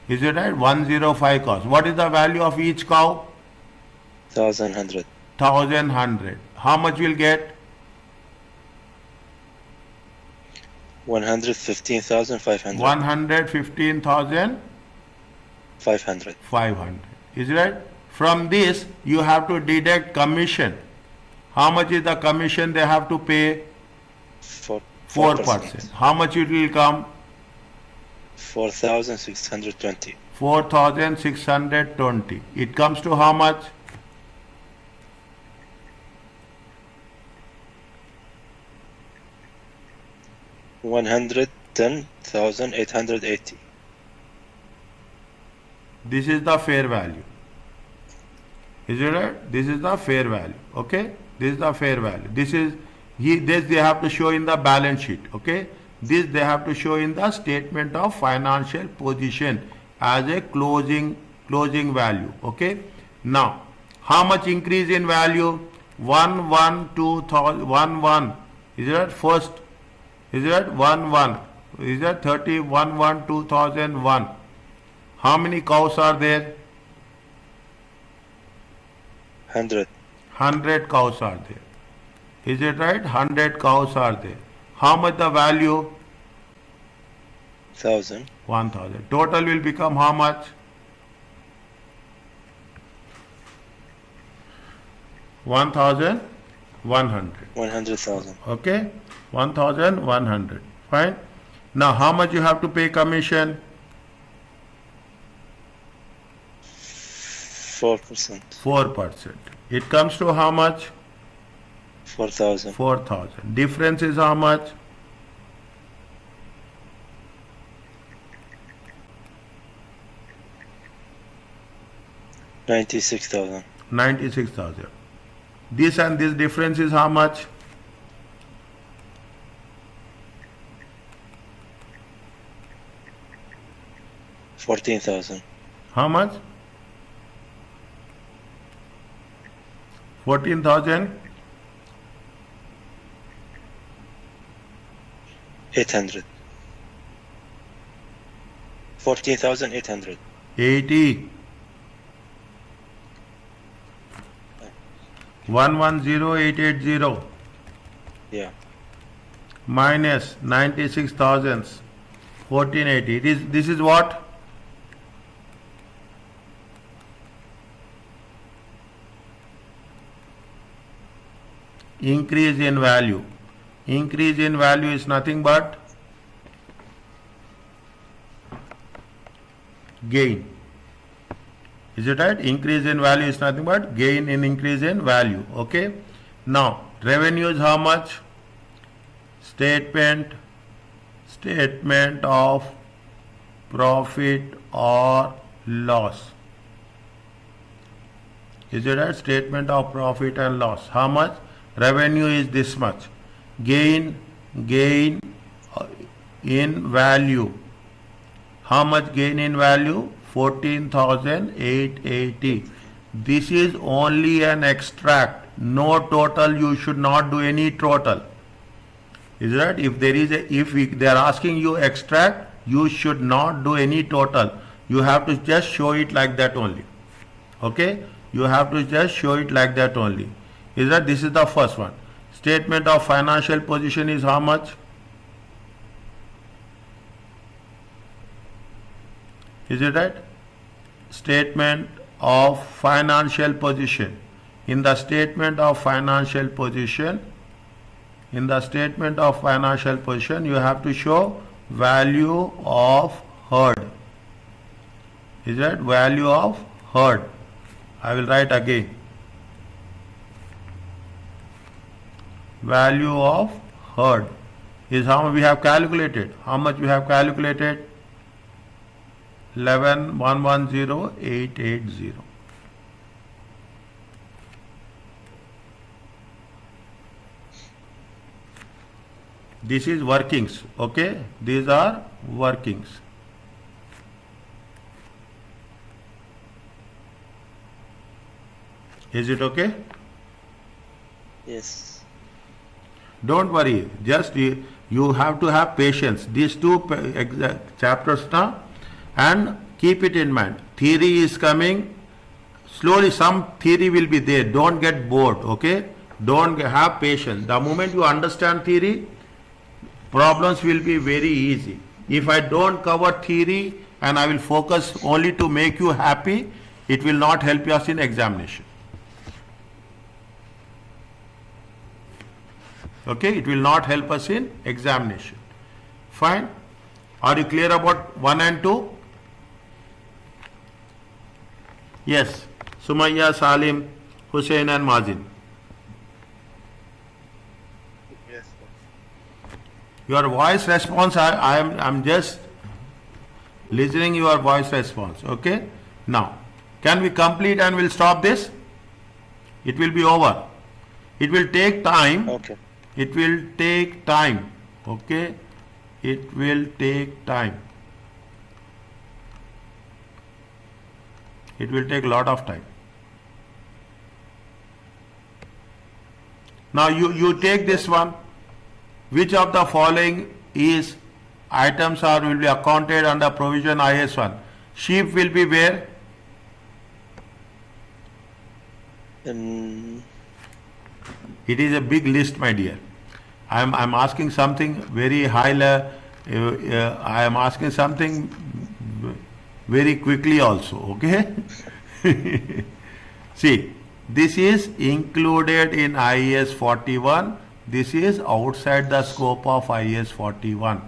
Speaker 1: Is it right? 105 cows. What is the value of each cow?
Speaker 2: 1,100.
Speaker 1: 1,100. How much will get?
Speaker 2: 115,500.
Speaker 1: 115,500.
Speaker 2: 500.
Speaker 1: Is it right? From this, you have to deduct commission. How much is the commission they have to pay? 4%. How much it will come?
Speaker 2: 4,620.
Speaker 1: 4,620. It comes to how much?
Speaker 2: 110,880.
Speaker 1: This is the fair value. Is it right? This is the fair value. Okay? This is the fair value. This they have to show in the balance sheet. Okay? This they have to show in the statement of financial position as a closing value. Okay? Now, how much increase in value? 1,1,2,000. Is it right? First, is it right? 1,1. Is that 30? 1,1,2,001. How many cows are there?
Speaker 2: 100.
Speaker 1: 100 cows are there. Is it right? 100 cows are there. How much the value?
Speaker 2: 1,000.
Speaker 1: 1,000. Total will become how much? 1,100.
Speaker 2: 100,000.
Speaker 1: Okay? 1,100. Fine. Now how much you have to pay commission?
Speaker 2: 4%.
Speaker 1: 4%. It comes to how much?
Speaker 2: 4,000.
Speaker 1: 4,000. Difference is how much?
Speaker 2: 96,000.
Speaker 1: 96,000. This and this difference is how much?
Speaker 2: 14,000.
Speaker 1: How much? 14,000.
Speaker 2: 800. 14,800.
Speaker 1: 80. 110,880
Speaker 2: Yeah.
Speaker 1: minus 96,000 1480. This is what? Increase in value. Increase in value is nothing but gain. Is it right? Increase in value is nothing but gain in increase in value. Okay. Now revenue is how much? Statement of profit or loss. Is it right? Statement of profit and loss. How much? Revenue is this much. Gain in value. How much gain in value? 14,880. This is only an extract. No total. You should not do any total. Is that? If they are asking you extract, you should not do any total. You have to just show it like that only. Okay? You have to just show it like that only. Is that? This is the first one. Statement of financial position is how much? Is it right? Statement of financial position. In the statement of financial position, you have to show value of herd. Is that? Value of herd. I will write again. Value of herd is how much we have calculated. How much we have calculated? 11,110,880. This is workings. Okay, these are workings. Is it okay?
Speaker 2: Yes.
Speaker 1: Don't worry, just you have to have patience. These two chapters now, and keep it in mind. Theory is coming slowly. Some theory will be there. Don't get bored. Okay, don't have patience. The moment you understand theory, problems will be very easy. If I don't cover theory and I will focus only to make you happy, it will not help us in examination. Okay, it will not help us in examination. Fine. Are you clear about 1 and 2? Yes. Sumayya, Salim, Hussein and Mazin.
Speaker 2: Yes.
Speaker 1: Your voice response, I'm just listening your voice response. Okay. Now, can we complete and we'll stop this? It will be over. It will take time.
Speaker 2: Okay.
Speaker 1: It will take time. Okay. It will take time. It will take a lot of time. Now you take this one. Which of the following is items will be accounted under provision IS1? Sheep will be where?
Speaker 2: Um,
Speaker 1: It is a big list, my dear. I'm asking something very high level. I am asking something very quickly also. Okay. See, this is included in IAS 41. This is outside the scope of IAS 41.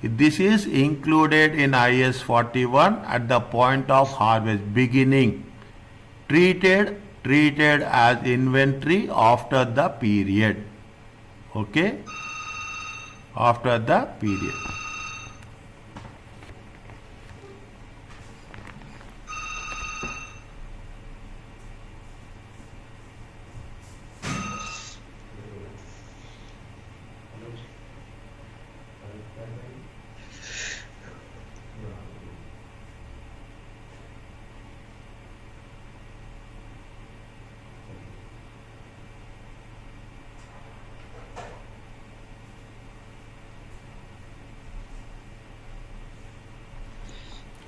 Speaker 1: This is included in IAS 41 at the point of harvest, beginning. Treated as inventory after the period. Okay? After the period.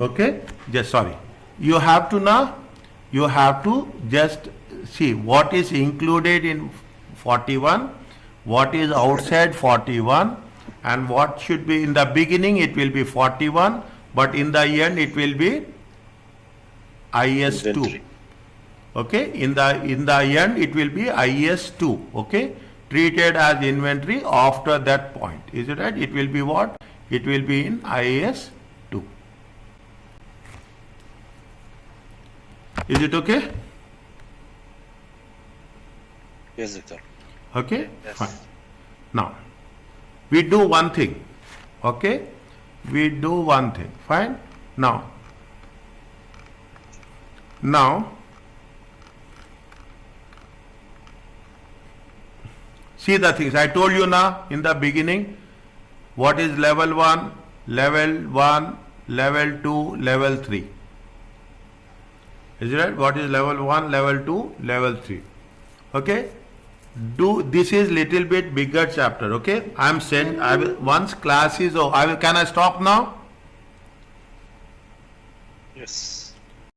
Speaker 1: Okay, just sorry. You have to just see what is included in 41, what is outside 41, and what should be in the beginning. It will be 41, but in the end it will be IS2.
Speaker 2: Inventory.
Speaker 1: Okay, in the end it will be IS2. Okay, treated as inventory after that point. Is it right? It will be what? It will be in IS2. Is it okay?
Speaker 2: Yes, doctor.
Speaker 1: Okay?
Speaker 2: Yes.
Speaker 1: Fine. Now, we do one thing. Okay? We do one thing. Fine? Now, see the things. I told you now in the beginning what is level 1, level 2, level 3. Is it right? What is level 1, level 2, level 3? Okay? This is little bit bigger chapter. Okay? I will once class is over. Can I stop now?
Speaker 2: Yes.